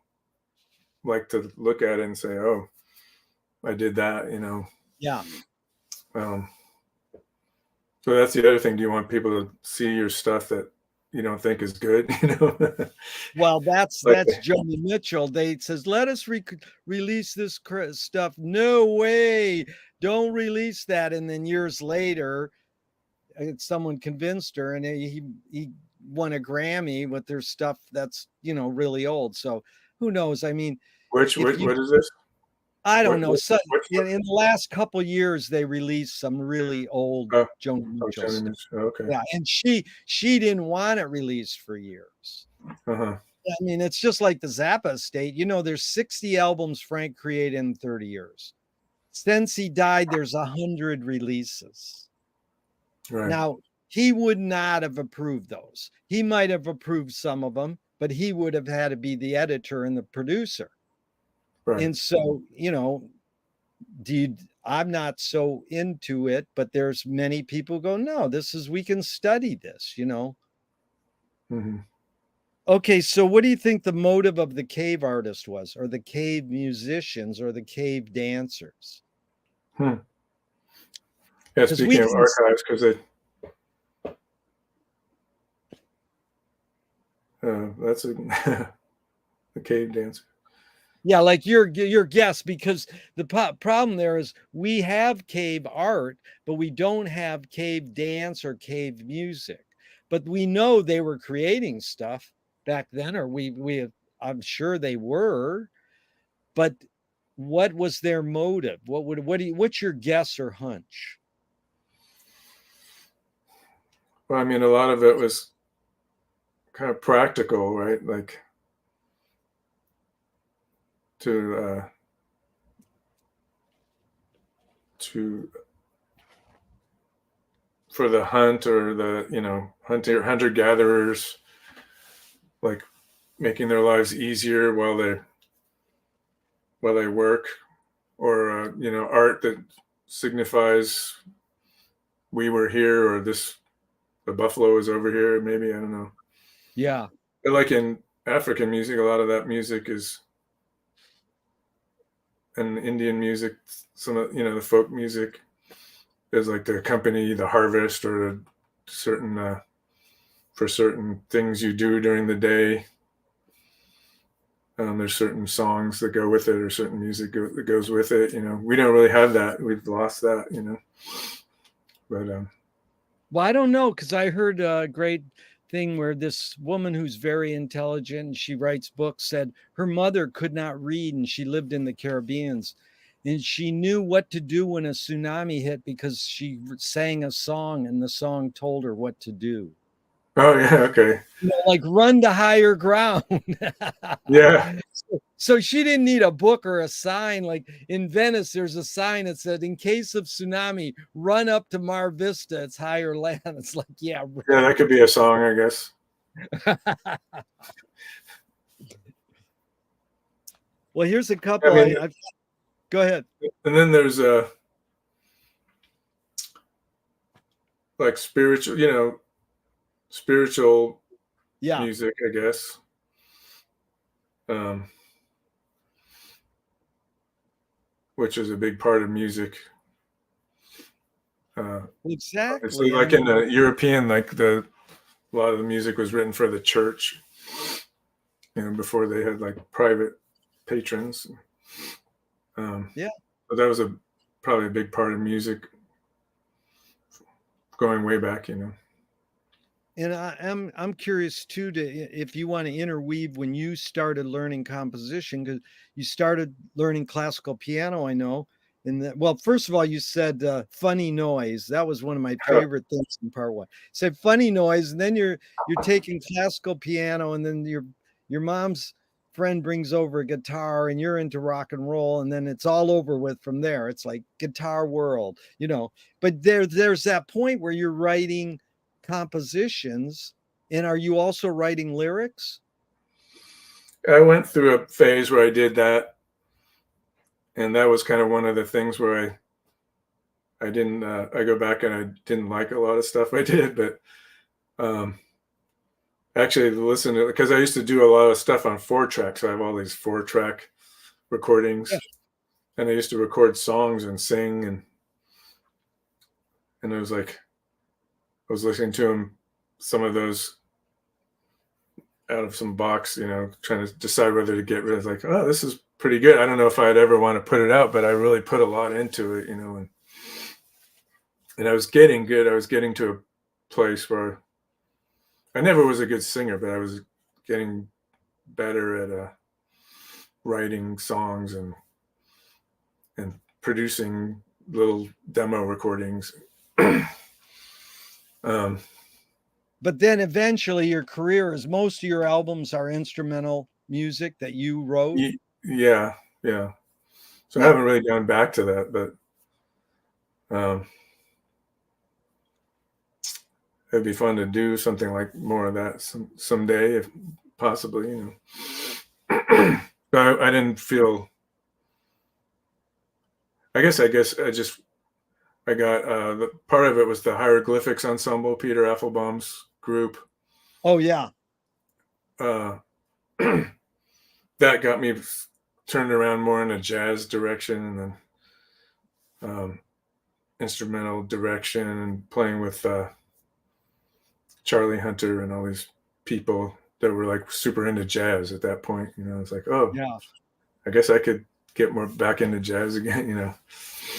Speaker 2: like to look at it and say, oh, I did that.
Speaker 1: Yeah.
Speaker 2: Um, so that's the other thing. Do you want people to see your stuff that you don't think is good?
Speaker 1: Well, that's
Speaker 2: Like,
Speaker 1: that's Joni Mitchell. They says, "Let us release this stuff." No way! Don't release that. And then years later, someone convinced her, and he won a Grammy with their stuff that's really old. So who knows? I mean,
Speaker 2: which,
Speaker 1: if you,
Speaker 2: what is this?
Speaker 1: I don't
Speaker 2: What,
Speaker 1: know.
Speaker 2: what,
Speaker 1: So
Speaker 2: which one?
Speaker 1: in the last couple years, they released some really old
Speaker 2: Oh,
Speaker 1: Joni
Speaker 2: oh,
Speaker 1: Mitchell
Speaker 2: Johnny
Speaker 1: stuff.
Speaker 2: Mitchell. Okay.
Speaker 1: Yeah, and she didn't want it released for years.
Speaker 2: Uh-huh.
Speaker 1: I mean, it's just like the Zappa estate. There's 60 albums Frank created in 30 years. Since he died, there's 100 releases.
Speaker 2: Right.
Speaker 1: Now, he would not have approved those. He might have approved some of them, but he would have had to be the editor and the producer.
Speaker 2: Right.
Speaker 1: And so, I'm not so into it, but there's many people go, no, we can study this.
Speaker 2: Hmm.
Speaker 1: Okay, so what do you think the motive of the cave artist was, or the cave musicians, or the cave dancers?
Speaker 2: Hmm. Yeah.
Speaker 1: Because we
Speaker 2: Speaking of
Speaker 1: can,
Speaker 2: archives, because that's the cave dancer.
Speaker 1: yeah, like your guess, because the problem there is we have cave art, but we don't have cave dance or cave music. But we know they were creating stuff back then, or I'm sure they were. But what was their motive? What's your guess or hunch?
Speaker 2: Well, I mean, a lot of it was kind of practical, right? Like to to for the hunt, or the hunter gatherers, like making their lives easier while they work, or art that signifies we were here, or the buffalo is over here. Maybe, I don't know.
Speaker 1: Yeah.
Speaker 2: But like in African music, a lot of that music is, and Indian music, some of the folk music is like to accompany the harvest, or certain for certain things you do during the day. There's certain songs that go with it, or certain music that goes with it. We don't really have that. We've lost that. But
Speaker 1: Well, I don't know, because I heard a great thing where this woman who's very intelligent and she writes books said her mother could not read and she lived in the Caribbeans. And she knew what to do when a tsunami hit because she sang a song and the song told her what to do.
Speaker 2: oh yeah, okay,
Speaker 1: Like run to higher ground.
Speaker 2: yeah,
Speaker 1: So she didn't need a book or a sign. Like in Venice, there's a sign that said, in case of tsunami, run up to Mar Vista. It's higher land. It's like, yeah,
Speaker 2: yeah. That could be a song, I guess.
Speaker 1: right. Well, here's a
Speaker 2: I
Speaker 1: couple.
Speaker 2: mean,
Speaker 1: I go ahead.
Speaker 2: and then there's like spiritual
Speaker 1: Yeah,
Speaker 2: music, I guess. Um, which is a big part of music. Obviously,
Speaker 1: exactly. I
Speaker 2: like in
Speaker 1: mean,
Speaker 2: the European, like a lot of the music was written for the church, before they had like private patrons.
Speaker 1: yeah.
Speaker 2: But that was probably a big part of music going way back.
Speaker 1: And I'm curious too to if you want to interweave when you started learning composition, because you started learning classical piano, I know. And well, first of all, you said funny noise. That was one of my favorite things in part one. You said funny noise, and then you're taking classical piano, and then your mom's friend brings over a guitar, and you're into rock and roll, and then it's all over with from there. It's like guitar world. But there's that point where you're writing compositions. And are you also writing lyrics?
Speaker 2: I went through a phase where I did that, and that was kind of one of the things where I didn't I go back and I didn't like a lot of stuff I did, but um, actually listen to, because I used to do a lot of stuff on 4 track, so I have all these 4 track
Speaker 1: Yeah.
Speaker 2: recordings, and I used to record songs and sing, and it was like I was listening to them, some of those out of some box, trying to decide whether to get rid of. Like, oh, this is pretty good. I don't know if I'd ever want to put it out, but I really put a lot into it, and I was getting good. I was getting to a place where I never was a good singer, but I was getting better at writing songs and producing little demo recordings. um,
Speaker 1: But then eventually your career is most of your albums are instrumental music that you wrote.
Speaker 2: yeah, yeah. So I
Speaker 1: Yeah.
Speaker 2: haven't really gone back to that, but it'd be fun to do something like more of that someday, if possibly. But I didn't feel. I guess I got the part of it was the hieroglyphics ensemble, Peter Applebaum's group.
Speaker 1: Oh yeah.
Speaker 2: Uh, that got me turned around more in a jazz direction, and then instrumental direction, and playing with Charlie Hunter and all these people that were like super into jazz at that point. It's like, oh,
Speaker 1: Yeah.
Speaker 2: I guess I could get more back into jazz again.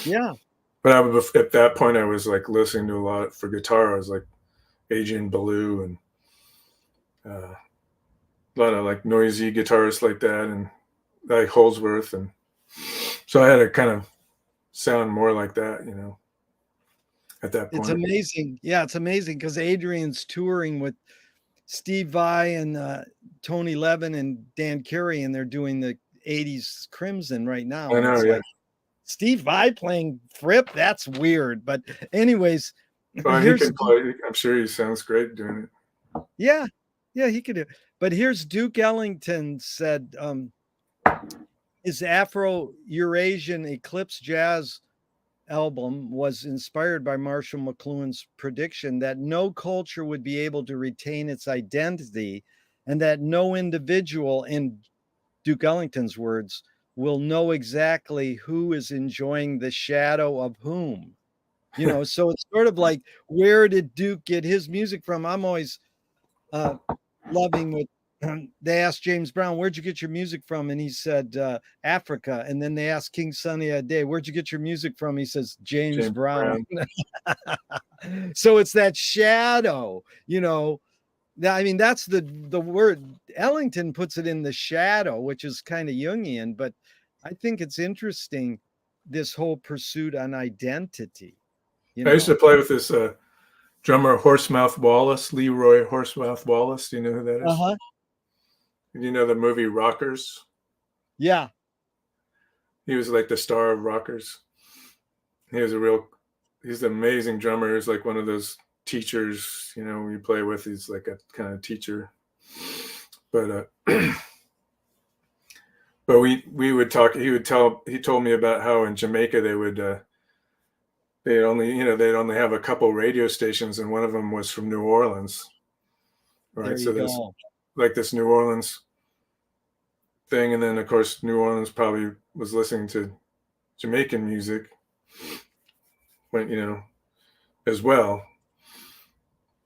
Speaker 1: Yeah.
Speaker 2: But at that point, I was like listening to a lot for guitar. I was like Adrian Belew and a lot of like noisy guitarists like that, and like Holdsworth, and so I had to kind of sound more like that. at that
Speaker 1: It's
Speaker 2: point.
Speaker 1: amazing. Yeah, it's amazing because Adrian's touring with Steve Vai and Tony Levin and Dan Carey, and they're doing the '80s Crimson right now.
Speaker 2: I
Speaker 1: And
Speaker 2: know,
Speaker 1: it's
Speaker 2: yeah.
Speaker 1: like Steve Vai playing Fripp. That's weird. But anyways,
Speaker 2: Well, he
Speaker 1: here's
Speaker 2: can play. I'm sure he sounds great doing it.
Speaker 1: yeah, yeah, he could do. But here's Duke Ellington said his Afro Eurasian Eclipse Jazz album was inspired by Marshall McLuhan's prediction that no culture would be able to retain its identity and that no individual, in Duke Ellington's words, will know exactly who is enjoying the shadow of whom. So it's sort of like, where did Duke get his music from? I'm always uh, loving with they asked James Brown, "Where'd you get your music from?" And he said, "Africa." And then they asked King Sunny Ade, "Where'd you get your music from?" He says, "James
Speaker 2: James
Speaker 1: Brown."
Speaker 2: Brown.
Speaker 1: So it's that shadow, I mean, that's the word. Ellington puts it in the shadow, which is kind of Jungian, but I think it's interesting, this whole pursuit on identity, you
Speaker 2: I used to
Speaker 1: know.
Speaker 2: play with this drummer Horsemouth Wallace, Leroy Horsemouth Wallace. Do you know who that is?
Speaker 1: Uh-huh.
Speaker 2: Do you know the movie Rockers?
Speaker 1: Yeah.
Speaker 2: He was like the star of Rockers. He was he's an amazing drummer. He's like one of those teachers, you play with. He's like a kind of teacher. But but we would talk. He told me about how in Jamaica they'd only have a couple radio stations, and one of them was from New Orleans,
Speaker 1: There
Speaker 2: right? So
Speaker 1: you
Speaker 2: there's
Speaker 1: go.
Speaker 2: like this New Orleans thing, and then of course New Orleans probably was listening to Jamaican music, when as well.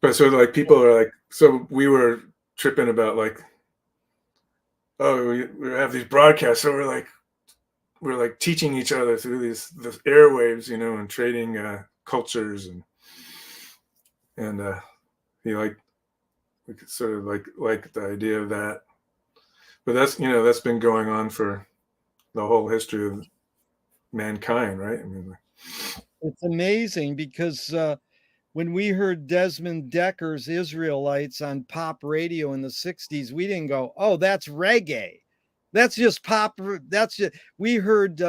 Speaker 2: But so like people are like, so we were tripping about like, oh, we have these broadcasts, so we're like teaching each other through the airwaves, and trading cultures, and he like we could sort of like the idea of that. But that's been going on for the whole history of mankind, right? I mean,
Speaker 1: It's amazing because when we heard Desmond Decker's Israelites on pop radio in the '60s, we didn't go, "Oh, that's reggae. That's just pop." That's just, we heard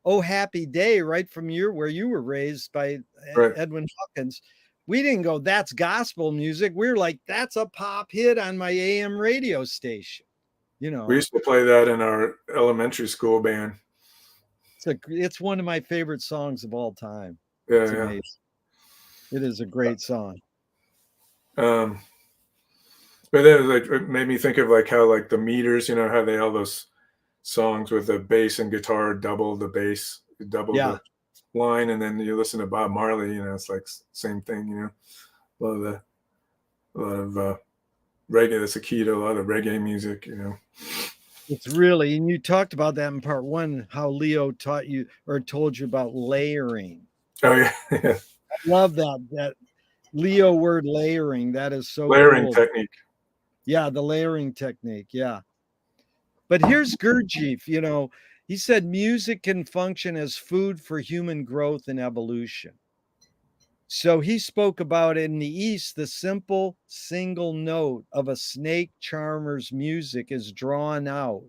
Speaker 1: "Oh Happy Day" right from where you were raised by
Speaker 2: right.
Speaker 1: Edwin Hawkins. We didn't go, "That's gospel music." We are like, "That's a pop hit on my AM radio station." You
Speaker 2: We
Speaker 1: know,
Speaker 2: used to play that in our elementary school band.
Speaker 1: it's one of my favorite songs of all time. It's
Speaker 2: Yeah,
Speaker 1: amazing. It is a great song.
Speaker 2: yeah. But then it made me think of like how like the meters, how they all those songs with the bass and guitar double the bass, double
Speaker 1: Yeah.
Speaker 2: the line, and then you listen to Bob Marley, it's like same thing, a lot of reggae. That's a key to a lot of reggae music.
Speaker 1: It's really, and you talked about that in part one, how Leo taught you or told you about layering.
Speaker 2: Oh yeah, yeah.
Speaker 1: I love that Leo word, layering. That is so
Speaker 2: Layering
Speaker 1: cool.
Speaker 2: technique.
Speaker 1: Yeah, the layering technique. Yeah. But here's Gurdjieff, he said music can function as food for human growth and evolution. So he spoke about in the East, the simple single note of a snake charmer's music is drawn out.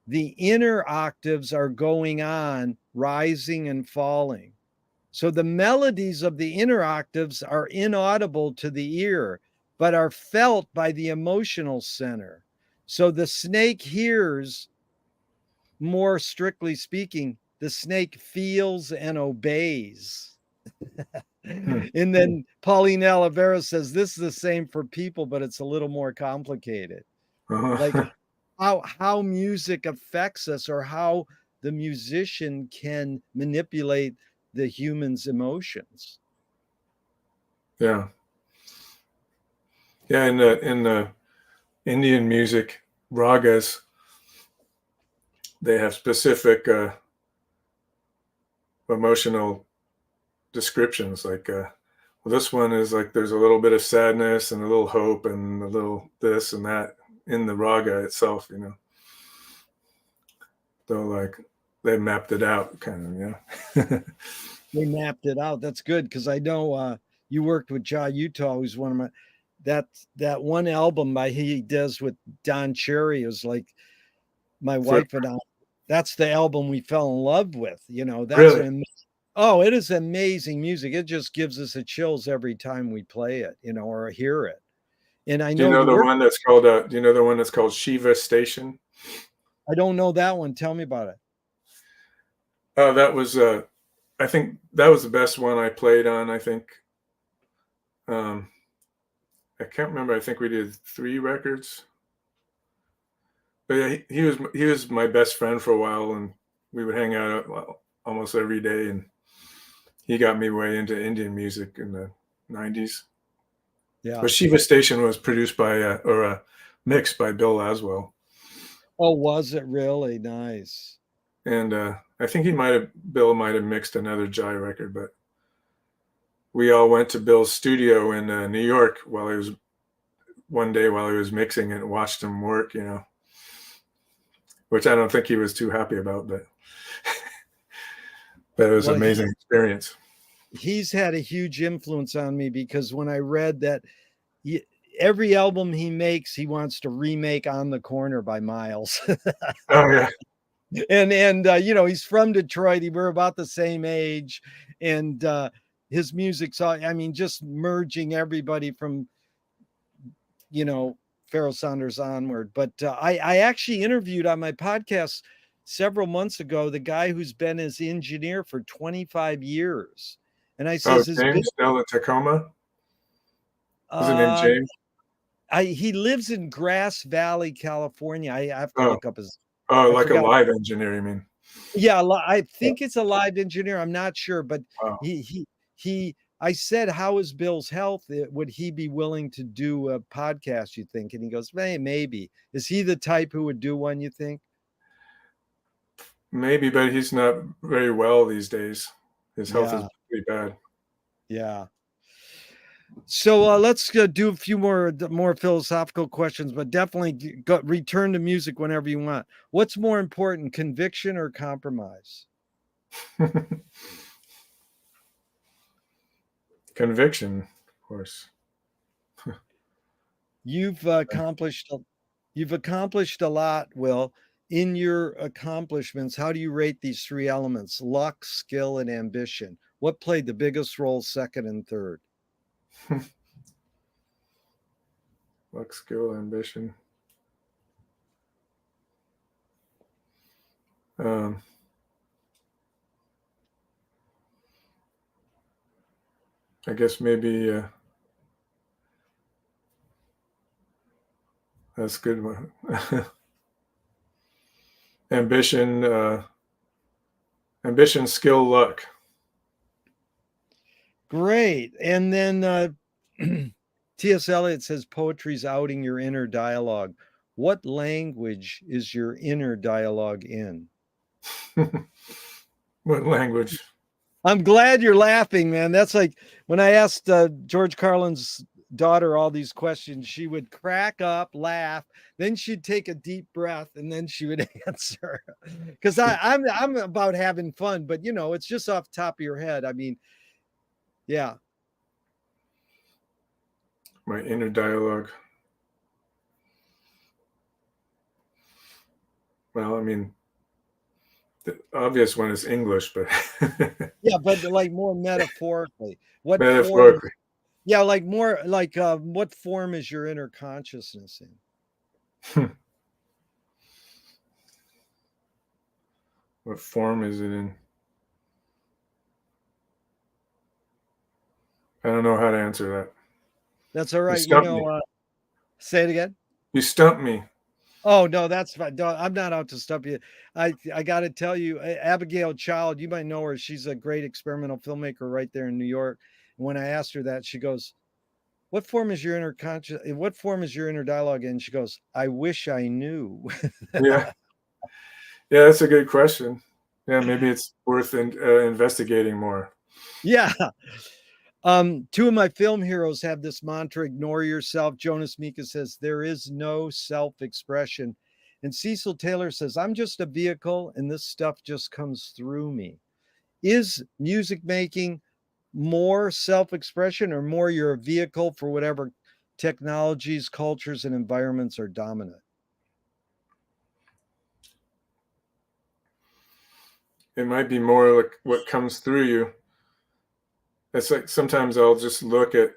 Speaker 1: The inner octaves are going on, rising and falling. So the melodies of the inner octaves are inaudible to the ear, but are felt by the emotional center. So the snake hears, more strictly speaking, the snake feels and obeys.
Speaker 2: Hmm.
Speaker 1: And then Pauline Oliveira says this is the same for people, but it's a little more complicated. Like
Speaker 2: Uh-huh.
Speaker 1: how music affects us, or how the musician can manipulate the human's emotions.
Speaker 2: Yeah, yeah. In the Indian music ragas, they have specific emotional descriptions. Like, well, this one is like there's a little bit of sadness and a little hope and a little this and that in the raga itself. So like they mapped it out, kind of.
Speaker 1: They mapped it out. That's good because I know you worked with Ja Utah, who's one of my that that one album by he does with Don Cherry is like my
Speaker 2: Flip.
Speaker 1: wife and I. That's the album we fell in love with. You know, that's
Speaker 2: Really?
Speaker 1: an oh, it is amazing music. It just gives us the chills every time we play it, you know, or hear it. And I
Speaker 2: Do you
Speaker 1: know
Speaker 2: know
Speaker 1: you
Speaker 2: the
Speaker 1: work.
Speaker 2: one that's called? Do you know the one that's called Shiva Station?
Speaker 1: I don't know that one. Tell me about it.
Speaker 2: Oh, that was. I think that was the best one I played on. I think. Um, I can't remember. I think we did 3 records. But yeah, he was my best friend for a while, and we would hang out almost every day. And he got me way into Indian music in the '90s.
Speaker 1: Yeah.
Speaker 2: But Shiva Station was produced by or mixed by Bill Laswell,
Speaker 1: Oh, was it really nice?
Speaker 2: and I think Bill might have mixed another Jai record, but we all went to Bill's studio in New York one day while he was mixing it and watched him work, which I don't think he was too happy about, but it was an
Speaker 1: Well,
Speaker 2: amazing experience.
Speaker 1: he's had a huge influence on me because when I read that he, every album he makes, he wants to remake On the Corner by Miles.
Speaker 2: Oh yeah,
Speaker 1: and you know, he's from Detroit. We're about the same age, and his music's all, I mean, just merging everybody from, you know, Pharoah Sanders onward. But I actually interviewed on my podcast several months ago the guy who's been his engineer for 25 years. And I
Speaker 2: oh
Speaker 1: says, his big,
Speaker 2: James Della Tacoma, was it named
Speaker 1: uh,
Speaker 2: James?
Speaker 1: he lives in Grass Valley, California. I have to
Speaker 2: Oh,
Speaker 1: look up his,
Speaker 2: oh,
Speaker 1: I
Speaker 2: like a
Speaker 1: forgot.
Speaker 2: live engineer, you mean?
Speaker 1: Yeah, I
Speaker 2: Oh,
Speaker 1: think it's a live engineer. I'm not sure, but
Speaker 2: wow.
Speaker 1: he I said, how is Bill's health? Would he be willing to do a podcast, you think? And he goes, hey, maybe. Is he the type who would do one, you think?
Speaker 2: Maybe, but he's not very well these days. His health is
Speaker 1: Yeah,
Speaker 2: pretty bad.
Speaker 1: yeah. So let's do a few more philosophical questions, but definitely return to music whenever you want. What's more important, conviction or compromise?
Speaker 2: Conviction, of course.
Speaker 1: You've accomplished you've accomplished a lot, Will. In your accomplishments, how do you rate these three elements? Luck, skill, and ambition. What played the biggest role, second and third?
Speaker 2: Luck, skill, ambition. Um, I guess maybe that's a good one. Ambition, ambition, skill, luck.
Speaker 1: Great. And then T.S. Eliot says poetry's outing your inner dialogue. What language is your inner dialogue in?
Speaker 2: What language?
Speaker 1: I'm glad you're laughing, man. That's like when I asked George Carlin's daughter all these questions, she would crack up, laugh, then she'd take a deep breath, and then she would answer. Because I'm about having fun, but you know, it's just off the top of your head. I mean, yeah.
Speaker 2: My inner dialogue. Well, I mean, the obvious one is English, but
Speaker 1: Yeah, but like more metaphorically. What form?
Speaker 2: metaphorically,
Speaker 1: Yeah, like more like what form is your inner consciousness in?
Speaker 2: what form is it in? I don't know how to answer that.
Speaker 1: That's all
Speaker 2: You
Speaker 1: right. You
Speaker 2: stumped
Speaker 1: know,
Speaker 2: me.
Speaker 1: say it again.
Speaker 2: You stumped me.
Speaker 1: Oh no, that's fine. I'm not out to stop you. I got to tell you, Abigail Child, you might know her. She's a great experimental filmmaker right there in New York. And when I asked her that, she goes, "What form is your inner conscious? What form is your inner dialogue?" And she goes, "I wish I knew."
Speaker 2: Yeah, yeah, that's a good question. Yeah, maybe it's worth investigating more.
Speaker 1: Yeah. Two of my film heroes have this mantra: ignore yourself. Jonas Mika says there is no self-expression. And Cecil Taylor says, I'm just a vehicle and this stuff just comes through me. is music making more self-expression or more your vehicle for whatever technologies, cultures, and environments are dominant?
Speaker 2: It might be more like what comes through you. It's like sometimes I'll just look at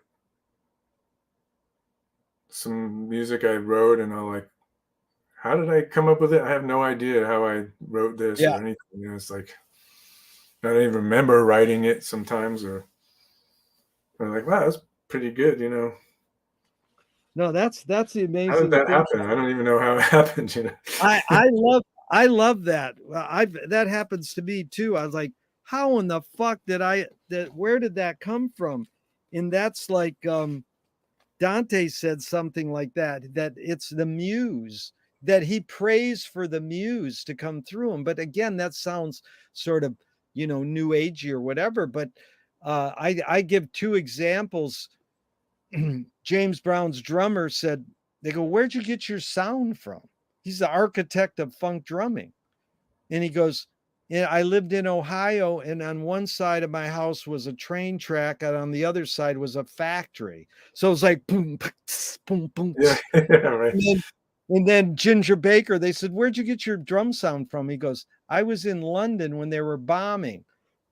Speaker 2: some music I wrote and I'll like, how did I come up with it? I have no idea how I wrote this
Speaker 1: Yeah.
Speaker 2: or anything. It's like I don't even remember writing it sometimes, or I'm like, wow, that's pretty good.
Speaker 1: No, that's the
Speaker 2: How did
Speaker 1: amazing
Speaker 2: that
Speaker 1: thing.
Speaker 2: happen? I don't even know how it happened.
Speaker 1: I I love I love that. I've that happens to me too. I was like, how in the fuck did I that where did that come from? And that's like Dante said something like that, that it's the muse, that he prays for the muse to come through him. But again, that sounds sort of, new agey or whatever. But I give two examples. James Brown's drummer said, they go, "Where'd you get your sound from?" He's the architect of funk drumming. And he goes, "Yeah, I lived in Ohio, and on one side of my house was a train track, and on the other side was a factory. So it was like boom, boom, boom."
Speaker 2: Yeah, yeah, right.
Speaker 1: And then Ginger Baker, they said, "Where'd you get your drum sound from?" He goes, "I was in London when they were bombing."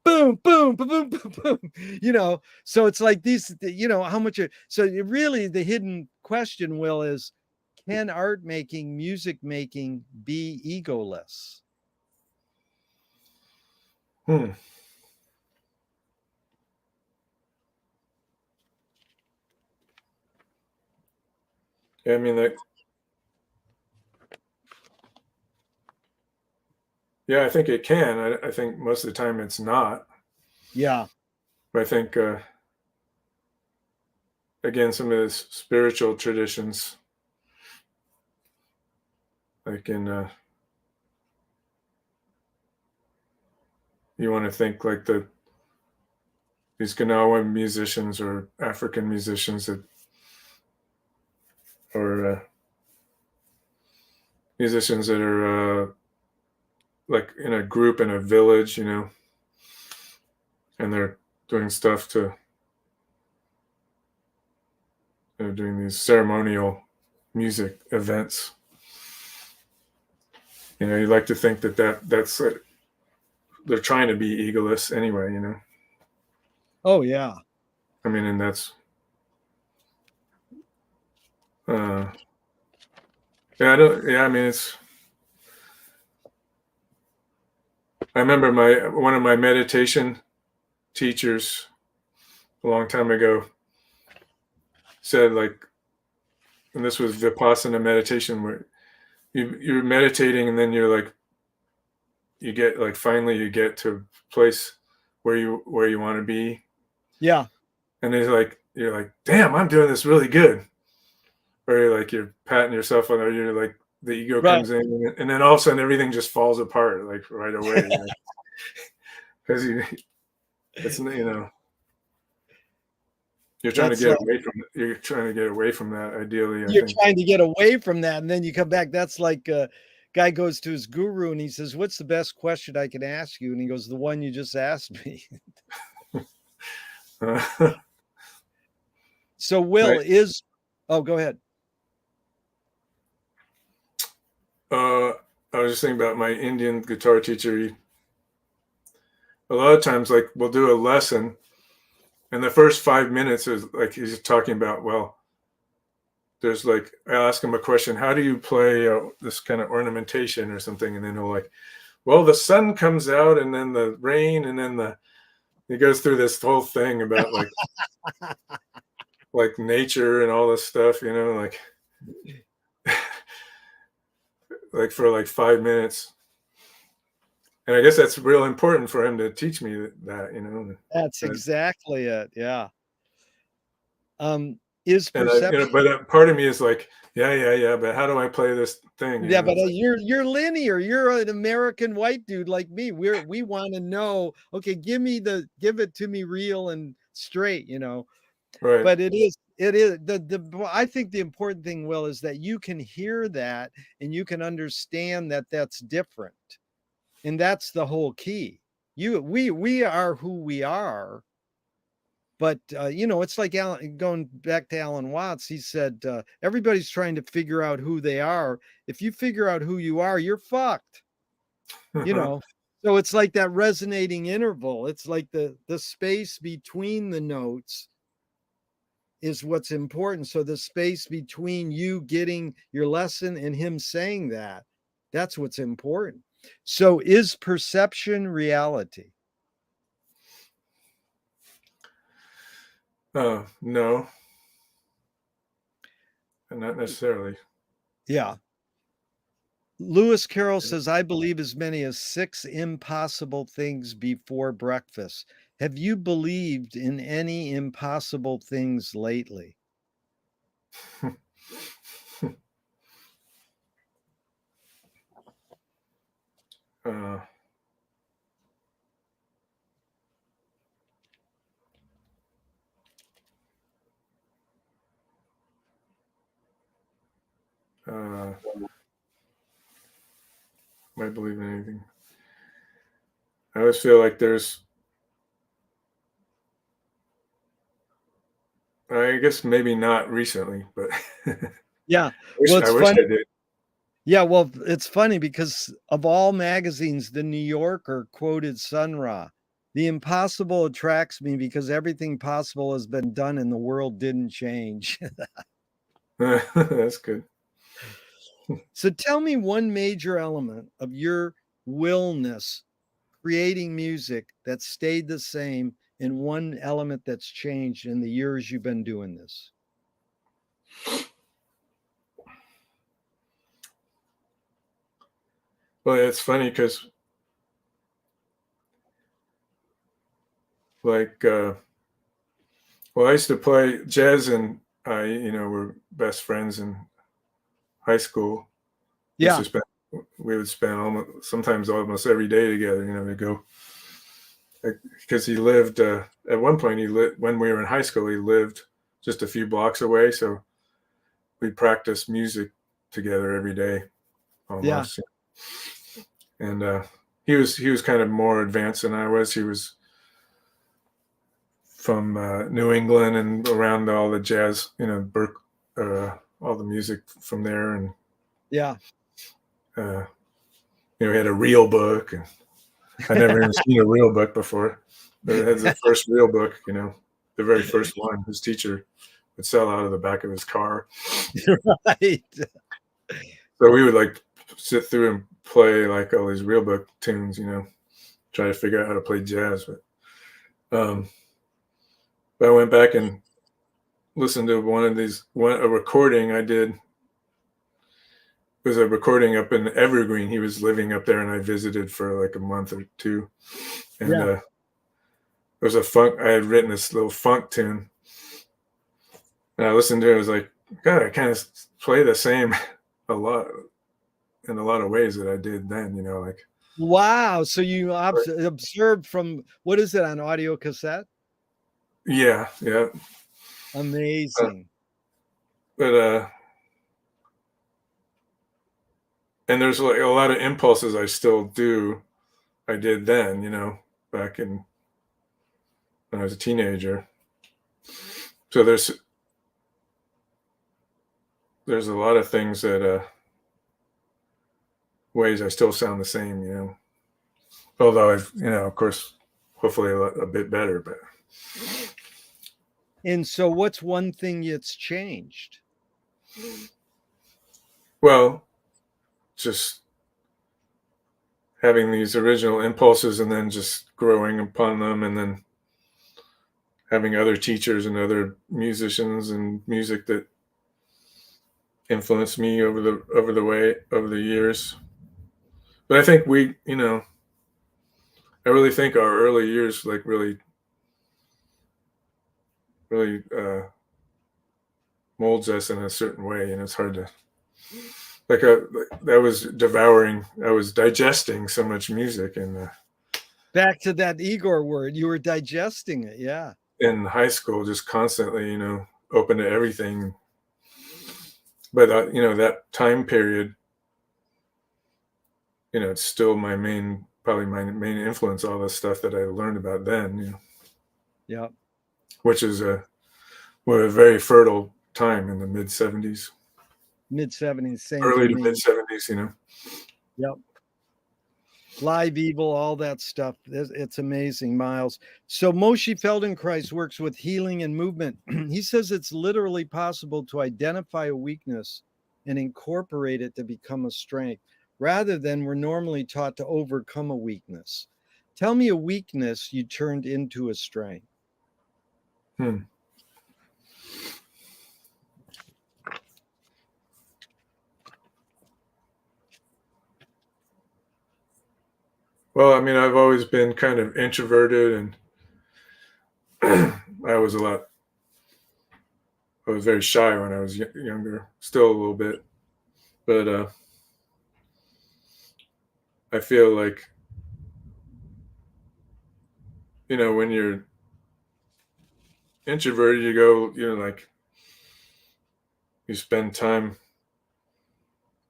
Speaker 1: Boom, boom, boom, boom, boom, boom. So it's like these, how much so really the hidden question, Will, is can art making, music making be egoless?
Speaker 2: Hmm. Yeah, I mean, like, yeah, I think it can. I think most of the time it's not.
Speaker 1: Yeah.
Speaker 2: But I think, again, some of the spiritual traditions, like you want to think like these Ganawa musicians or African musicians that or musicians that are like in a group in a village, and they're doing stuff to doing these ceremonial music events. You like to think that's they're trying to be egoless anyway.
Speaker 1: Oh, yeah.
Speaker 2: I mean, and that's uh, yeah. I don't. Yeah, I mean, it's. I remember one of my meditation teachers a long time ago said like, and this was Vipassana meditation where you're meditating and then you're like you get like finally you get to a place where you want to be,
Speaker 1: Yeah.
Speaker 2: and it's like you're like, damn, I'm doing this really good, or you're patting yourself on, or you're like the ego
Speaker 1: Right.
Speaker 2: comes in, and then all of a sudden everything just falls apart like right away, because it's
Speaker 1: That's like
Speaker 2: you're trying to get away from that ideally, I
Speaker 1: you're
Speaker 2: think.
Speaker 1: trying to get away from that, and then you come back. That's like a guy goes to his guru and he says, "What's the best question I can ask you?" And he goes, "The one you just asked me."
Speaker 2: uh,
Speaker 1: So Will
Speaker 2: right.
Speaker 1: is oh, go ahead.
Speaker 2: uh I was just thinking about my Indian guitar teacher. A lot of times, like, we'll do a lesson, and the first 5 minutes is like he's talking about, well, there's like I ask him a question, how do you play this kind of ornamentation or something, and then he'll like, well, the sun comes out, and then the rain, and then he goes through this whole thing about like nature and all this stuff, like for like 5 minutes, and I guess that's real important for him to teach me that.
Speaker 1: That's
Speaker 2: that,
Speaker 1: exactly it. Yeah. Is
Speaker 2: and
Speaker 1: perception
Speaker 2: but part of me is like, yeah, yeah, yeah, but how do I play this thing?
Speaker 1: Yeah, but
Speaker 2: It's like,
Speaker 1: you're linear. You're an American white dude like me. We want to know, okay, give it to me real and straight.
Speaker 2: right.
Speaker 1: But it is I think the important thing, Will, is that you can hear that and you can understand that that's different. And that's the whole key. we are who we are, but, it's like Alan going back to Alan Watts, he said, "Everybody's trying to figure out who they are. If you figure out who you are, you're fucked." You know? So it's like that resonating interval. It's like the space between the notes is what's important. So the space between you getting your lesson and him saying that, that's what's important. So is perception reality?
Speaker 2: No, not necessarily.
Speaker 1: Yeah. Lewis Carroll says, I believe as many as 6 impossible things before breakfast. Have you believed in any impossible things lately?
Speaker 2: uh, uh, might believe in anything. I always feel like there's, I guess maybe not recently, but
Speaker 1: Yeah. Well,
Speaker 2: I
Speaker 1: it's
Speaker 2: wish
Speaker 1: funny.
Speaker 2: I did.
Speaker 1: Yeah, well, it's funny because of all magazines, The New Yorker quoted Sun Ra. The impossible attracts me because everything possible has been done and the world didn't change.
Speaker 2: That's good.
Speaker 1: So tell me one major element of your willness creating music that stayed the same and one element that's changed in the years you've been doing this.
Speaker 2: Well, it's funny because, like, well, I used to play jazz, and I, were best friends in high school. We used
Speaker 1: Yeah,
Speaker 2: to spend, we would spend sometimes almost every day together. We go, because he lived at one point. He lived when we were in high school. He lived just a few blocks away, so we practiced music together every day
Speaker 1: yeah,
Speaker 2: almost. And he was kind of more advanced than I was. He was from New England and around all the jazz, all the music from there, and
Speaker 1: yeah.
Speaker 2: uh, he had a real book, and I never even seen a real book before. But it has the first real book, the very first one. His teacher would sell out of the back of his car,
Speaker 1: Right.
Speaker 2: so we would like sit through and play like all these real book tunes, try to figure out how to play jazz. Um, but I went back and listened to a recording I did. It was a recording up in Evergreen. He was living up there, and I visited for like a month or two. And
Speaker 1: Yeah.
Speaker 2: there was a funk. I had written this little funk tune, and I listened to it. I was like, God, I kind of play the same a lot in a lot of ways that I did then. Like,
Speaker 1: Wow. So you
Speaker 2: but
Speaker 1: observed from what is it on audio cassette?
Speaker 2: yeah, yeah. Uh,
Speaker 1: Amazing.
Speaker 2: but and there's like a lot of impulses I still do. I did then, back in when I was a teenager. So there's a lot of things that ways I still sound the same, Although I've, of course, hopefully a bit better. But
Speaker 1: And so what's one thing that's changed?
Speaker 2: well, just having these original impulses and then just growing upon them, and then having other teachers and other musicians and music that influenced me over the years. But I think I really think our early years like really molds us in a certain way, and it's hard to I was digesting so much music
Speaker 1: Back to that Igor word, you were digesting it. Yeah.
Speaker 2: in high school, just constantly, open to everything. But that time period, it's still my main probably my main influence, all the stuff that I learned about then,
Speaker 1: Yeah.
Speaker 2: which is a very fertile time in the mid 70s,
Speaker 1: Mid-70s, same for
Speaker 2: early to mid
Speaker 1: me.
Speaker 2: 70s,
Speaker 1: Yep. Live Evil, all that stuff. It's amazing, Miles. So Moshe Feldenkrais works with healing and movement. He says it's literally possible to identify a weakness and incorporate it to become a strength, rather than we're normally taught to overcome a weakness. Tell me a weakness you turned into a strength.
Speaker 2: Hmm. Well, I mean, I've always been kind of introverted, and I was very shy when I was younger, still a little bit, but I feel like, when you're introverted, you go, like you spend time.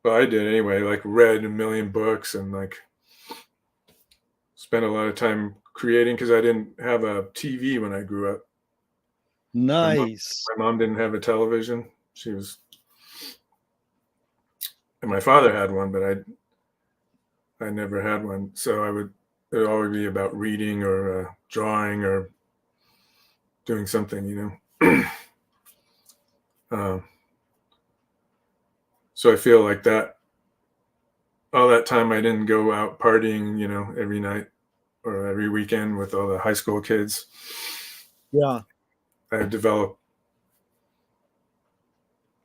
Speaker 2: Well, I did anyway. Like read a million books and like spent a lot of time creating because I didn't have a TV when I grew up. My mom,
Speaker 1: Nice.
Speaker 2: my mom didn't have a television. And my father had one, but I never had one. So it would always be about reading or drawing or doing something. Um, so I feel like that all that time I didn't go out partying, every night or every weekend with all the high school kids.
Speaker 1: Yeah.
Speaker 2: I developed,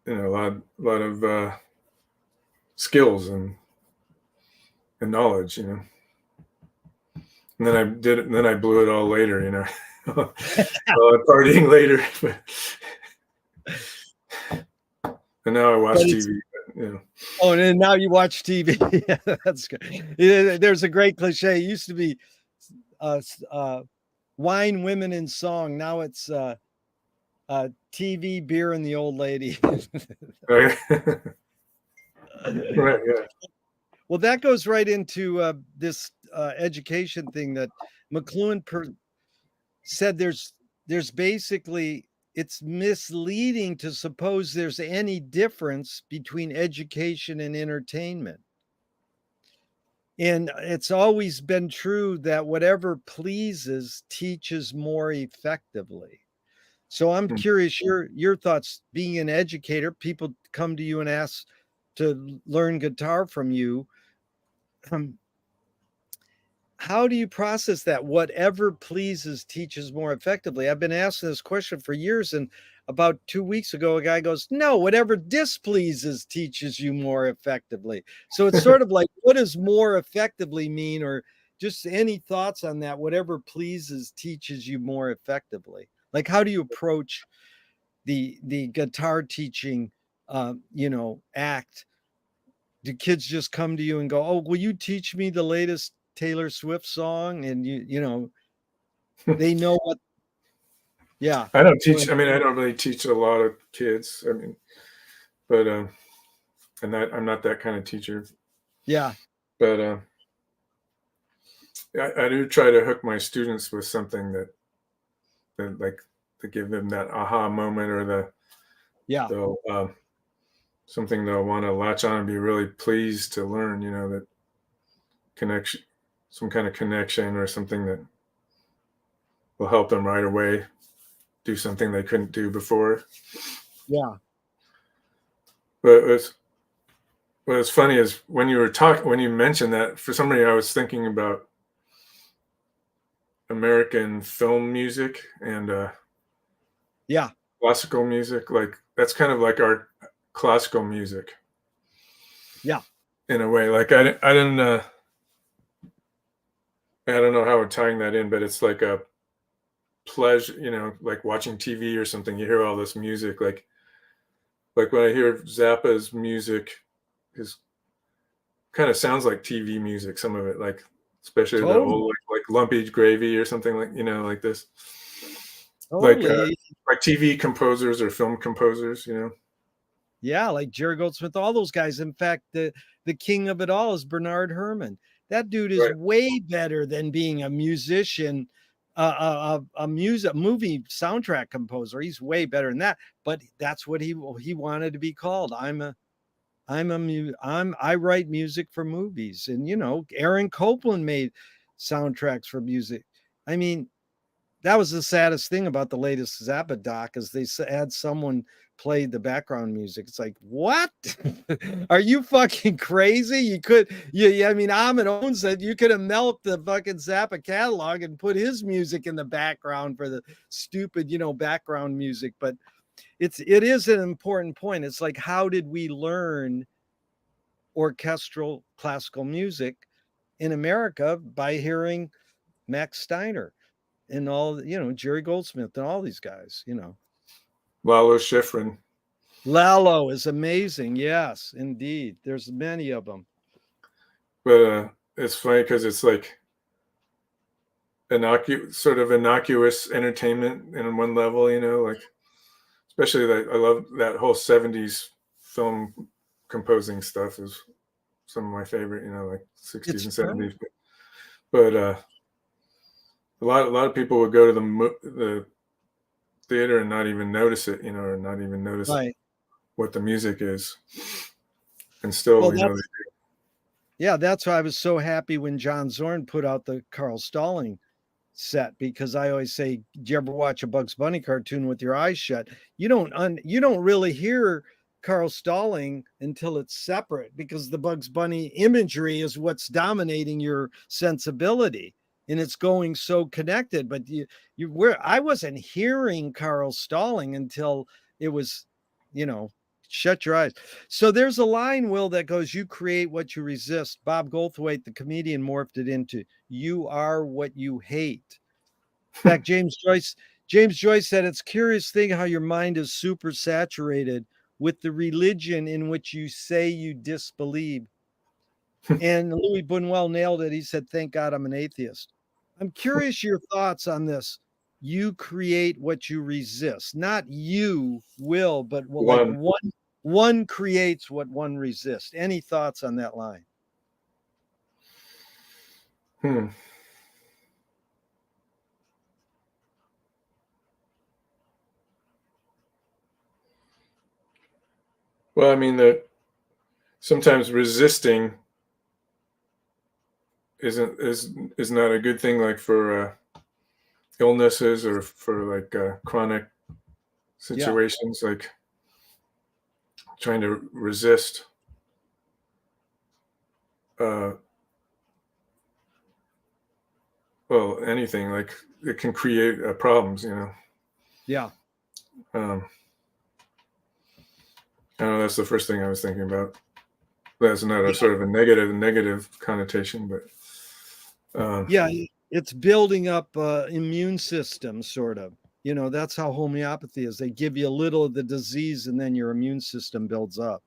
Speaker 2: a lot of skills and knowledge, And then I did it, and then I blew it all later, partying later. And now I
Speaker 1: But
Speaker 2: watch
Speaker 1: it's
Speaker 2: TV. But,
Speaker 1: Oh, and now you watch TV. Yeah, that's good. Yeah, there's a great cliche. It used to be wine, women, and song. Now it's TV, beer, and the old lady.
Speaker 2: right, right, yeah.
Speaker 1: Well, that goes right into this education thing that McLuhan said. There's basically, it's misleading to suppose there's any difference between education and entertainment. And it's always been true that whatever pleases teaches more effectively. So I'm
Speaker 2: Hmm.
Speaker 1: curious your thoughts. Being an educator, people come to you and ask to learn guitar from you. Um, how do you process that? Whatever pleases teaches more effectively. I've been asking this question for years, and about 2 weeks ago, a guy goes, "No, whatever displeases teaches you more effectively." So it's sort of like, what does more effectively mean, or just any thoughts on that? Whatever pleases teaches you more effectively. Like, how do you approach the guitar teaching, act? Do kids just come to you and go, "Oh, will you teach me the latest Taylor Swift song?" And they know what. Yeah.
Speaker 2: I don't
Speaker 1: Go
Speaker 2: teach.
Speaker 1: ahead.
Speaker 2: I mean, I don't really teach a lot of kids. I mean, but I'm not that kind of teacher.
Speaker 1: Yeah.
Speaker 2: But I do try to hook my students with something that like to give them that aha moment, or
Speaker 1: Yeah.
Speaker 2: they'll something they'll want to latch on and be really pleased to learn. That connection, some kind of connection, or something that will help them right away do something they couldn't do before.
Speaker 1: Yeah.
Speaker 2: But what's funny is when you mentioned that, for some reason I was thinking about American film music and
Speaker 1: Yeah.
Speaker 2: classical music. Like that's kind of like our classical music
Speaker 1: Yeah.
Speaker 2: in a way. Like I don't know how we're tying that in, but it's like a pleasure, like watching TV or something. You hear all this music, like when I hear Zappa's music, is kind of sounds like TV music. Some of it, like especially the
Speaker 1: Totally.
Speaker 2: old like Lumpy Gravy or something, like like this, like
Speaker 1: Totally.
Speaker 2: like TV composers or film composers.
Speaker 1: Yeah, like Jerry Goldsmith, all those guys. In fact, the king of it all is Bernard Herrmann. That dude is
Speaker 2: Right.
Speaker 1: way better than being a musician, a music movie soundtrack composer. He's way better than that. But that's what he wanted to be called. I write music for movies, and Aaron Copland made soundtracks for music. I mean, that was the saddest thing about the latest Zappa doc is they had someone play the background music. It's like, what? Are you fucking crazy? You could, yeah. I mean, Ahmed owns said you could have melted the fucking Zappa catalog and put his music in the background for the stupid, background music. But it is an important point. It's like, how did we learn orchestral classical music in America? By hearing Max Steiner and all, Jerry Goldsmith and all these guys.
Speaker 2: Lalo Schifrin.
Speaker 1: Lalo is amazing. Yes, indeed. There's many of them.
Speaker 2: But it's funny because it's like sort of innocuous entertainment in one level, like especially that I love that whole 70s film composing stuff is some of my favorite, like 60s
Speaker 1: It's
Speaker 2: and
Speaker 1: fun.
Speaker 2: 70s. But a lot of people would go to the theater and not even notice it, or not even notice
Speaker 1: Right.
Speaker 2: what the music is. And
Speaker 1: Well,
Speaker 2: still,
Speaker 1: that's why I was so happy when John Zorn put out the Carl Stalling set, because I always say, do you ever watch a Bugs Bunny cartoon with your eyes shut? You don't really hear Carl Stalling until it's separate, because the Bugs Bunny imagery is what's dominating your sensibility, and it's going so connected. But I wasn't hearing Carl Stalling until it was, shut your eyes. So there's a line, Will, that goes, "You create what you resist." Bob Goldthwait, the comedian, morphed it into, "You are what you hate." In fact, James Joyce said, "It's a curious thing how your mind is super saturated with the religion in which you say you disbelieve." And Louis Buñuel nailed it. He said, "Thank God I'm an atheist." I'm curious your thoughts on this. You create what you resist. Not you will, but like
Speaker 2: one.
Speaker 1: one creates what one resists. Any thoughts on that line?
Speaker 2: Hmm. Well, I mean that sometimes resisting is not a good thing, like for illnesses or for like chronic
Speaker 1: Yeah.
Speaker 2: situations, like trying to resist uh, well, anything, like it can create problems.
Speaker 1: Yeah.
Speaker 2: um, I know that's the first thing I was thinking about. That's not a sort of a negative connotation, but
Speaker 1: Yeah, it's building up immune system, sort of. That's how homeopathy is. They give you a little of the disease, and then your immune system builds up.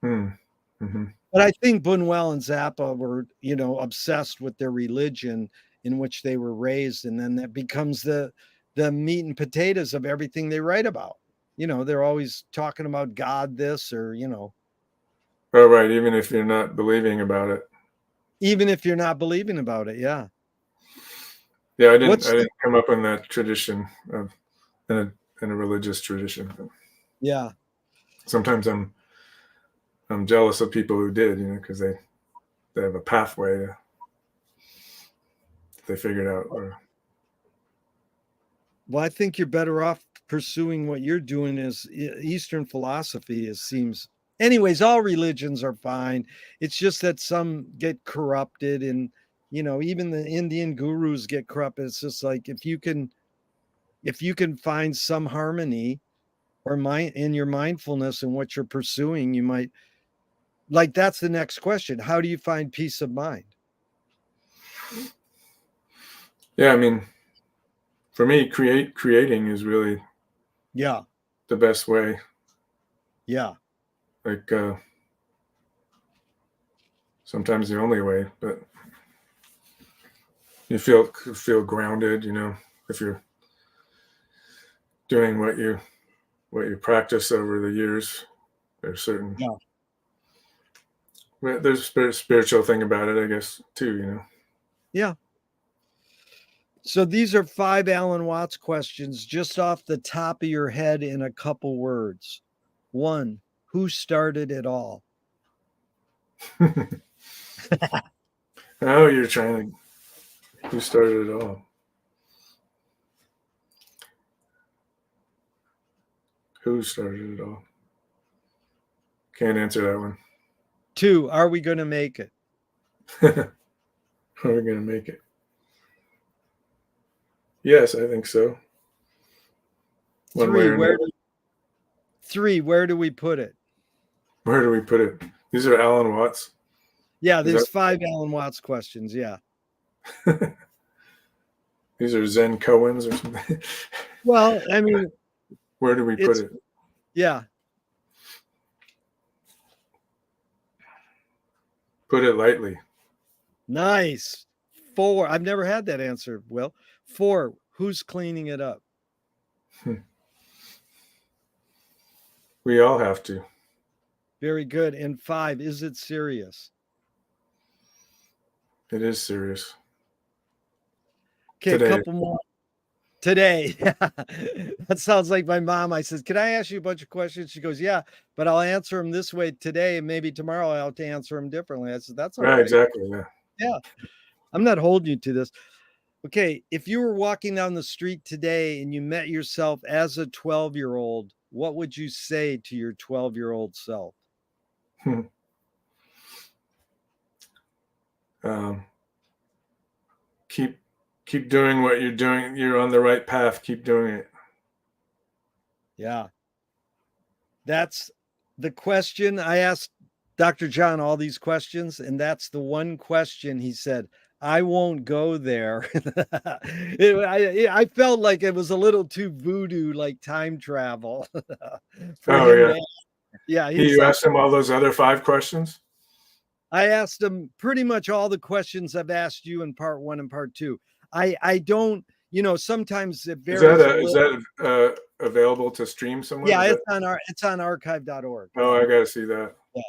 Speaker 2: hmm, hmm.
Speaker 1: But I think Buñuel and Zappa were, obsessed with their religion in which they were raised, and then that becomes the meat and potatoes of everything they write about. They're always talking about God, this, or
Speaker 2: Oh, right. Even if you're not believing about it.
Speaker 1: even if you're not believing about it. Yeah.
Speaker 2: Yeah, I didn't.
Speaker 1: What's
Speaker 2: I
Speaker 1: the,
Speaker 2: didn't come up in that tradition of in a religious tradition. But
Speaker 1: yeah.
Speaker 2: sometimes I'm jealous of people who did, because they have a pathway that they figured out. Or
Speaker 1: Well, I think you're better off pursuing what you're doing is Eastern philosophy. It seems, anyways, all religions are fine. It's just that some get corrupted, and even the Indian gurus get corrupted. It's just like, if you can find some harmony or mind in your mindfulness and what you're pursuing, you might, like, that's the next question. How do you find peace of mind?
Speaker 2: yeah, I mean, for me, creating is really
Speaker 1: Yeah.
Speaker 2: the best way.
Speaker 1: Yeah.
Speaker 2: Like sometimes the only way, but you feel grounded. If you're doing what you practice over the years. There's certain
Speaker 1: Yeah.
Speaker 2: There's a spiritual thing about it, I guess, too, you know.
Speaker 1: Yeah. So these are 5 Alan Watts questions just off the top of your head in a couple words. 1, who started it all?
Speaker 2: Oh, you're trying to. Who started it all? Who started it all? Can't answer that one.
Speaker 1: 2, are we going to make it?
Speaker 2: Are we going to make it? Yes, I think so. One way
Speaker 1: 3,
Speaker 2: or another.
Speaker 1: 3, where do we put it?
Speaker 2: Where do we put it? These are Alan Watts.
Speaker 1: Yeah,
Speaker 2: Is
Speaker 1: there's 5 Alan Watts questions. Yeah.
Speaker 2: that these are Zen koans or something?
Speaker 1: Well, I mean,
Speaker 2: Where do we put
Speaker 1: it's,
Speaker 2: it?
Speaker 1: yeah,
Speaker 2: Put it lightly.
Speaker 1: nice. 4, I've never had that answer, Will. 4, who's cleaning it up?
Speaker 2: We all have to.
Speaker 1: Very good. And 5, is it serious?
Speaker 2: It is serious.
Speaker 1: Okay, a
Speaker 2: Today.
Speaker 1: couple more. Today. That sounds like my mom. I said, can I ask you a bunch of questions? She goes, yeah, but I'll answer them this way today, and maybe tomorrow I'll have to answer them differently. I said, that's all
Speaker 2: Right,
Speaker 1: right.
Speaker 2: exactly. Yeah.
Speaker 1: Yeah, I'm not holding you to this. Okay, if you were walking down the street today and you met yourself as a 12-year-old, what would you say to your 12-year-old self?
Speaker 2: um, keep doing what you're doing. You're on the right path. Keep doing it.
Speaker 1: Yeah, that's the question. I asked Dr. John all these questions, and that's the one question he said, I won't go there. I felt like it was a little too voodoo, like time travel for
Speaker 2: Oh
Speaker 1: him
Speaker 2: yeah.
Speaker 1: to. Yeah, he's
Speaker 2: You
Speaker 1: like,
Speaker 2: asked him all those other 5 questions.
Speaker 1: I asked him pretty much all the questions I've asked you in part 1 and part 2. I don't, sometimes it varies a
Speaker 2: Is
Speaker 1: little.
Speaker 2: that available to stream somewhere?
Speaker 1: Yeah,
Speaker 2: Is that?
Speaker 1: it's on archive.org.
Speaker 2: Oh,
Speaker 1: Yeah.
Speaker 2: I got to see that.
Speaker 1: Yeah.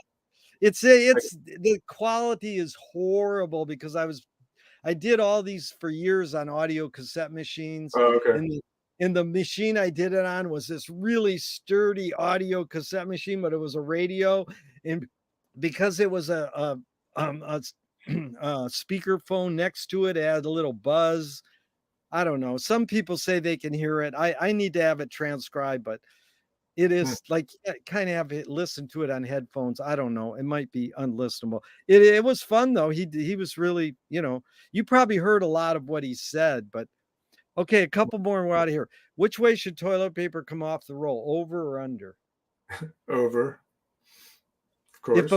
Speaker 1: It's the quality is horrible because I did all these for years on audio cassette machines,
Speaker 2: Oh, okay.
Speaker 1: and the machine I did it on was this really sturdy audio cassette machine, but it was a radio, and because it was a speaker phone next to it, it had a little buzz. I don't know. Some people say they can hear it. I need to have it transcribed, but it
Speaker 2: Hmm.
Speaker 1: is like kind of have it listen to it on headphones. I don't know. It might be unlistenable. It was fun though. He was really, you probably heard a lot of what he said, but okay, a couple more and we're out of here. Which way should toilet paper come off the roll? Over or under?
Speaker 2: Over, of course.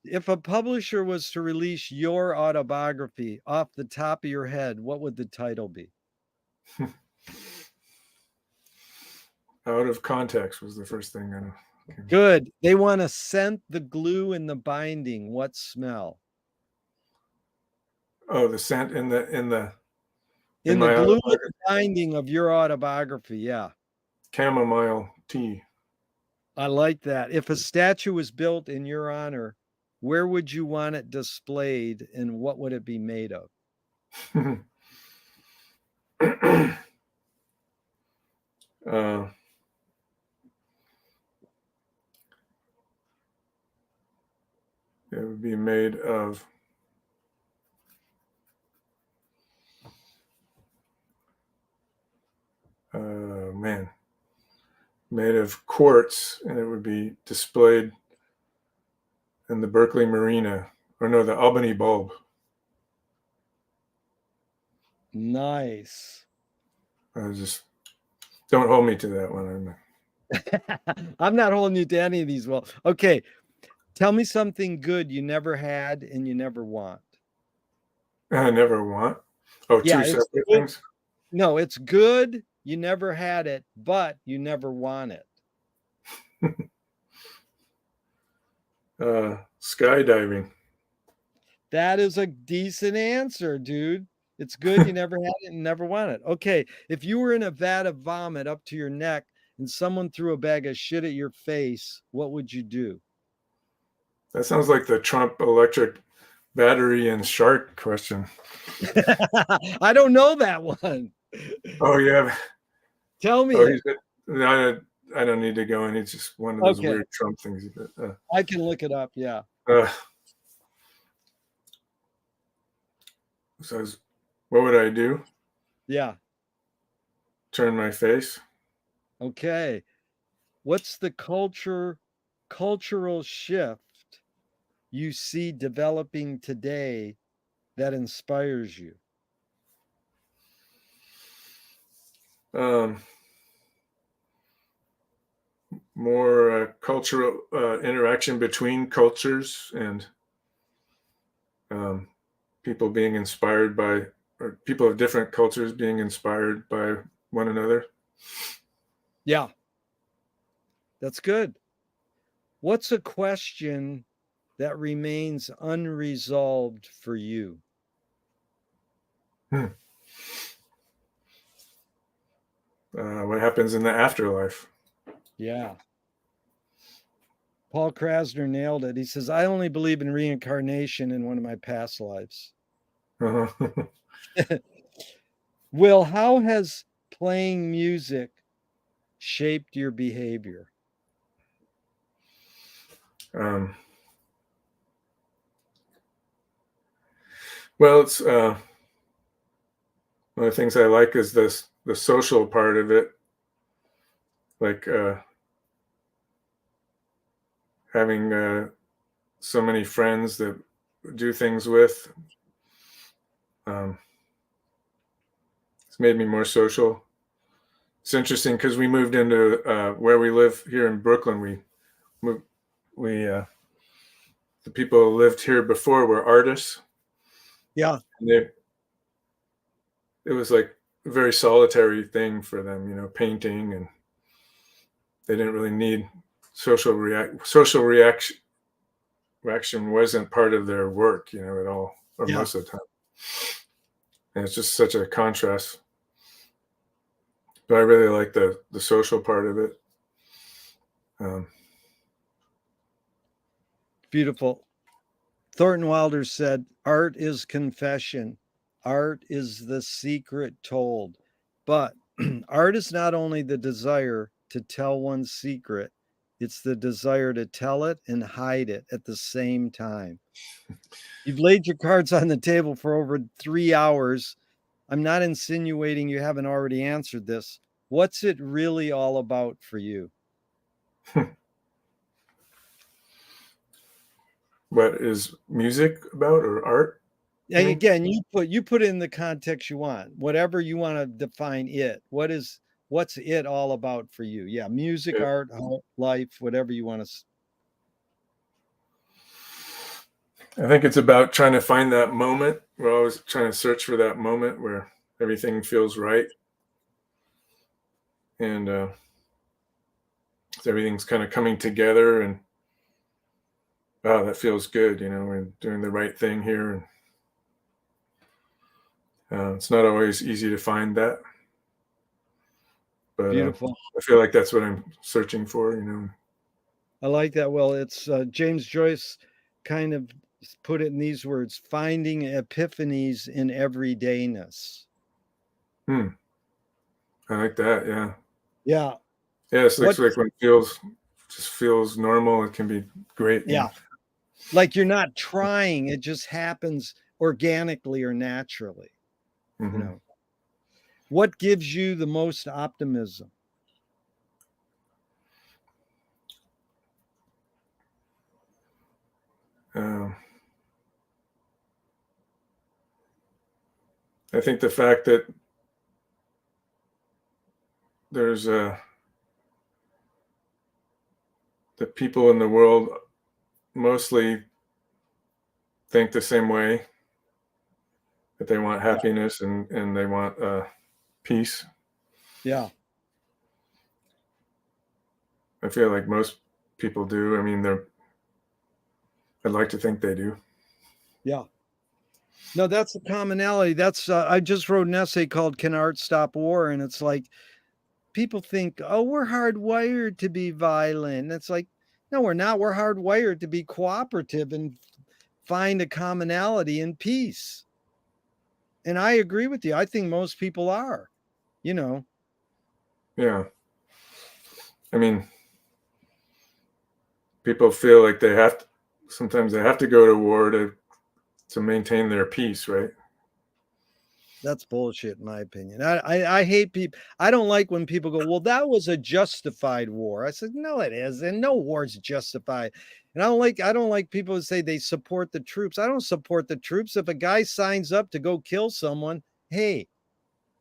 Speaker 1: If a publisher was to release your autobiography off the top of your head, what would the title be?
Speaker 2: Out of context was the first thing.
Speaker 1: Good. They want to scent the glue in the binding. What smell?
Speaker 2: Oh, the scent in
Speaker 1: In the
Speaker 2: my
Speaker 1: glue in the
Speaker 2: autobiography.
Speaker 1: binding of your autobiography. Yeah.
Speaker 2: Chamomile tea.
Speaker 1: I like that. If a statue was built in your honor, where would you want it displayed and what would it be made of?
Speaker 2: uh, it would be made of man, made of quartz, and it would be displayed in the Berkeley Marina, or no, the Albany Bulb.
Speaker 1: Nice.
Speaker 2: I just don't hold me to that one.
Speaker 1: I'm not holding you to any of these. Well, okay. Tell me something good you never had and you never want.
Speaker 2: I never want. Oh,
Speaker 1: Yeah,
Speaker 2: two
Speaker 1: it's
Speaker 2: separate
Speaker 1: good.
Speaker 2: things.
Speaker 1: No, it's good. You never had it, but you never want it.
Speaker 2: Skydiving.
Speaker 1: That is a decent answer, dude. It's good. You never had it and never want it. Okay. If you were in a vat of vomit up to your neck and someone threw a bag of shit at your face, what would you do?
Speaker 2: That sounds like the Trump electric battery and shark question.
Speaker 1: I don't know that one.
Speaker 2: Oh yeah.
Speaker 1: Tell me
Speaker 2: Oh,
Speaker 1: it.
Speaker 2: no, I don't need to go in. It's just one of those
Speaker 1: Okay,
Speaker 2: weird Trump things.
Speaker 1: I can look it up. Yeah,
Speaker 2: Uh, says, what would I do?
Speaker 1: yeah.
Speaker 2: Turn my face?
Speaker 1: Okay. What's the cultural shift you see developing today that inspires you?
Speaker 2: Um, More cultural interaction between cultures and um, people being inspired by, or people of different cultures being inspired by one another.
Speaker 1: Yeah, that's good. What's a question that remains unresolved for you?
Speaker 2: Hmm. What happens in the afterlife?
Speaker 1: Yeah. Paul Krasner nailed it. He says, I only believe in reincarnation in one of my past lives.
Speaker 2: Uh-huh.
Speaker 1: Will, how has playing music shaped your behavior?
Speaker 2: um, well, it's one of the things I like is the social part of it, like having so many friends that do things with. Um, it's made me more social. It's interesting because we moved into where we live here in Brooklyn. We moved, we the people who lived here before were artists,
Speaker 1: Yeah,
Speaker 2: and it was like a very solitary thing for them, painting, and they didn't really need social reaction wasn't part of their work, at all, or
Speaker 1: yeah,
Speaker 2: most of the time. And it's just such a contrast. But I really like the social part of it. Um,
Speaker 1: beautiful. Thornton Wilder said, art is confession. Art is the secret told. But art is not only the desire to tell one's secret, it's the desire to tell it and hide it at the same time. You've laid your cards on the table for over 3 hours. I'm not insinuating you haven't already answered this. What's it really all about for you?
Speaker 2: what is music about, or art? You mean?
Speaker 1: Again, you put it in the context you want, whatever you want to define it. What's it all about for you? Yeah, music,
Speaker 2: It,
Speaker 1: art, life, whatever you want to.
Speaker 2: I think it's about trying to find that moment. We're always trying to search for that moment where everything feels right, and everything's kind of coming together, and wow, that feels good. We're doing the right thing here, and it's not always easy to find that, but
Speaker 1: Beautiful.
Speaker 2: I feel like that's what I'm searching for.
Speaker 1: I like that. Well, it's James Joyce kind of put it in these words: finding epiphanies in everydayness.
Speaker 2: Hmm, I like that. Yeah,
Speaker 1: Yeah.
Speaker 2: yeah. It's
Speaker 1: What?
Speaker 2: like when it feels normal. It can be great.
Speaker 1: Yeah. Like you're not trying; it just happens organically or naturally. You
Speaker 2: Hmm.
Speaker 1: know. What gives you the most optimism?
Speaker 2: Um, I think the fact that there's the people in the world mostly think the same way, that they want
Speaker 1: Yeah.
Speaker 2: happiness, and they want peace.
Speaker 1: Yeah.
Speaker 2: I feel like most people do. I mean, I'd like to think they do.
Speaker 1: Yeah. No, that's a commonality. That's I just wrote an essay called "Can Art Stop War?" and it's like people think, "Oh, we're hardwired to be violent." It's like, No, we're not. We're hardwired to be cooperative and find a commonality in peace. And I agree with you. I think most people are, you know.
Speaker 2: Yeah. I mean, people feel like they have to, sometimes they have to go to war to maintain their peace, right?
Speaker 1: That's bullshit, in my opinion. I hate people. I don't like when people go, "Well, that was a justified war." I said, "No, it isn't. No war's justified." And I don't like people who say they support the troops. I don't support the troops. If a guy signs up to go kill someone, hey,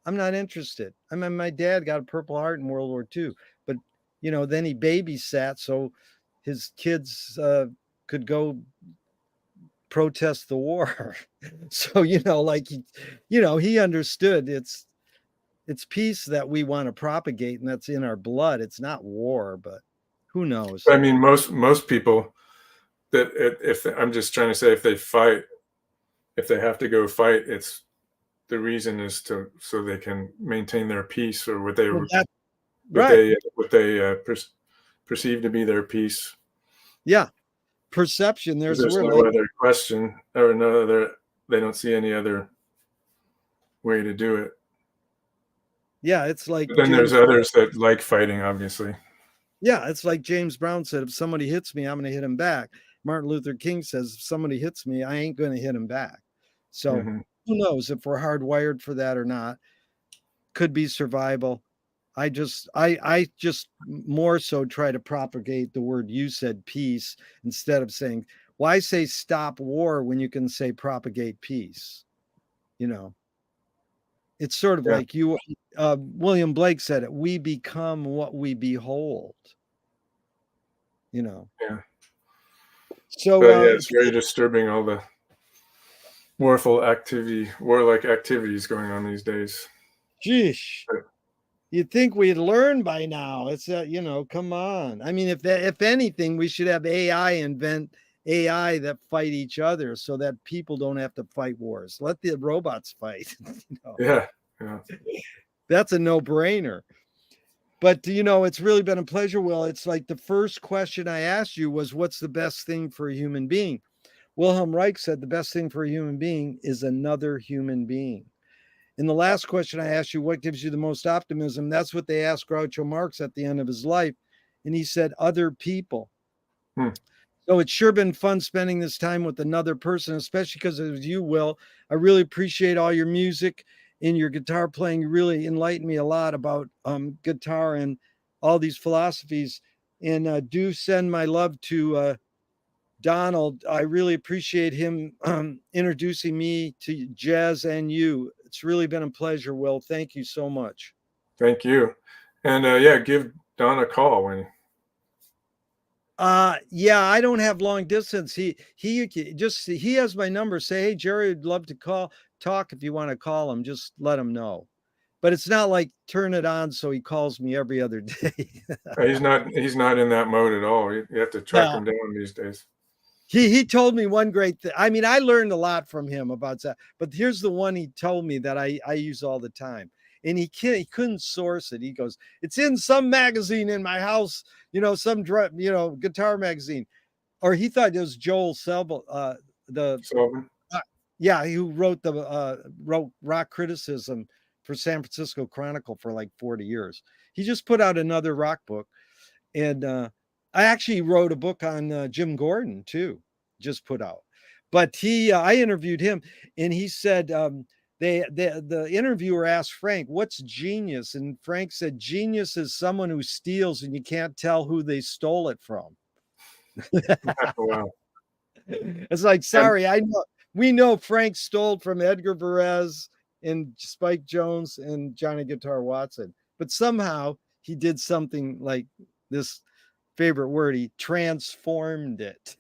Speaker 1: I'm not interested. I mean, my dad got a Purple Heart in World War II, but then he babysat so his kids could go protest the war. So, like he understood it's peace that we want to propagate, and that's in our blood. It's not war, but who knows?
Speaker 2: I mean, most people that if I'm just trying to say, if they fight, if they have to go fight, it's the reason is to so they can maintain their peace, or what they
Speaker 1: Well, that's
Speaker 2: what
Speaker 1: right.
Speaker 2: they what they perceive to be their peace.
Speaker 1: Yeah. Perception,
Speaker 2: Because
Speaker 1: there's the
Speaker 2: there's
Speaker 1: word.
Speaker 2: no
Speaker 1: Like,
Speaker 2: other question, or no other. They don't see any other way to do it.
Speaker 1: yeah, it's like
Speaker 2: But then there's
Speaker 1: James.
Speaker 2: others that like fighting, obviously.
Speaker 1: Yeah, it's like James Brown said, if somebody hits me, I'm going to hit him back. Martin Luther King says, if somebody hits me, I ain't going to hit him back. So
Speaker 2: Hmm.
Speaker 1: who knows if we're hardwired for that or not? Could be survival. I just more so try to propagate the word you said, peace, instead of saying, why say stop war when you can say propagate peace? You know, it's sort of
Speaker 2: Yeah,
Speaker 1: like William Blake said it, we become what we behold, you know.
Speaker 2: yeah.
Speaker 1: So
Speaker 2: But yeah, it's very disturbing, all the warlike activities going on these days.
Speaker 1: geesh,
Speaker 2: But
Speaker 1: you'd think we'd learn by now. It's come on. I mean, if anything, we should have invent AI that fight each other so that people don't have to fight wars. Let the robots fight.
Speaker 2: yeah, yeah.
Speaker 1: That's a no-brainer. But it's really been a pleasure, Will. It's like the first question I asked you was, what's the best thing for a human being? Wilhelm Reich said the best thing for a human being is another human being. In the last question I asked you, what gives you the most optimism? That's what they asked Groucho Marx at the end of his life. And he said, other people.
Speaker 2: Hmm.
Speaker 1: So it's sure been fun spending this time with another person, especially because it was you, Will. I really appreciate all your music and your guitar playing. You really enlightened me a lot about guitar and all these philosophies. And do send my love to Donald. I really appreciate him introducing me to jazz and you. It's really been a pleasure, Will. Thank you so much.
Speaker 2: Thank you. And yeah, give Don a call when.
Speaker 1: Yeah, I don't have long distance. He has my number. Say, hey, Jerry, would love to talk if you want to call him. Just let him know. But it's not like turn it on so he calls me every other day.
Speaker 2: He's not in that mode at all. You have to track
Speaker 1: No,
Speaker 2: him down these days.
Speaker 1: he told me one great thing. I mean, I learned a lot from him about that. But here's the one he told me that I use all the time. And he couldn't source it. He goes, it's in some magazine in my house, some guitar magazine. Or he thought it was Joel Selbel, the
Speaker 2: Sullivan.
Speaker 1: yeah, who wrote rock criticism for San Francisco Chronicle for like 40 years. He just put out another rock book, and I actually wrote a book on Jim Gordon too, just put out. But I interviewed him, and he said the interviewer asked Frank, "What's genius?" And Frank said, "Genius is someone who steals and you can't tell who they stole it from."
Speaker 2: Wow.
Speaker 1: It's like,
Speaker 2: And
Speaker 1: sorry, I know we know Frank stole from Edgar Varese and Spike Jones and Johnny Guitar Watson, but somehow he did something like this favorite word, he transformed it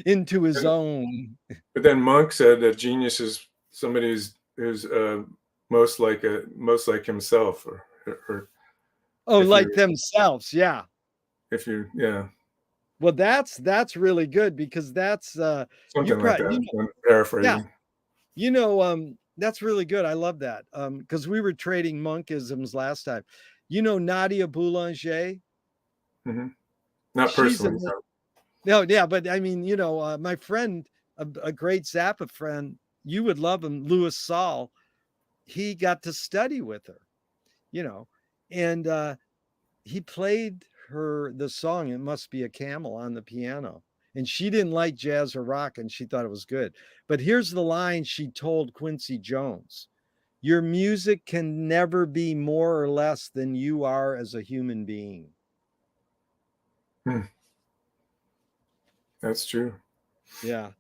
Speaker 1: into his
Speaker 2: and
Speaker 1: own.
Speaker 2: but then Monk said that genius is somebody who's most like himself, or
Speaker 1: Oh,
Speaker 2: if
Speaker 1: like
Speaker 2: you
Speaker 1: themselves. Yeah.
Speaker 2: if you yeah,
Speaker 1: Well, that's really good because that's you
Speaker 2: something like
Speaker 1: probably
Speaker 2: that. I'm
Speaker 1: yeah,
Speaker 2: paraphrasing.
Speaker 1: that's really good. I love that. Because we were trading monkisms last time. Nadia Boulanger.
Speaker 2: Hmm. Not
Speaker 1: she's
Speaker 2: personally.
Speaker 1: ama
Speaker 2: No.
Speaker 1: no, yeah, but I mean, you know, my friend, a great Zappa friend, you would love him, Louis Saul, he got to study with her, you know, and, he played her the song, "It Must Be a Camel," on the piano, and she didn't like jazz or rock, and she thought it was good. But here's the line she told Quincy Jones: "Your music can never be more or less than you are as a human being."
Speaker 2: Hmm. That's true.
Speaker 1: Yeah.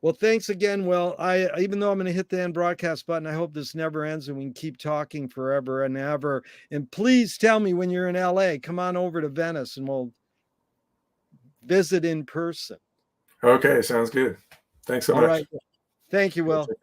Speaker 1: Well, thanks again. Well, even though I'm going to hit the end broadcast button, I hope this never ends and we can keep talking forever and ever. And please tell me when you're in LA, come on over to Venice and we'll visit in person.
Speaker 2: Okay, sounds good. Thanks so
Speaker 1: All
Speaker 2: much.
Speaker 1: right. Thank you,
Speaker 2: Yeah,
Speaker 1: Will.
Speaker 2: take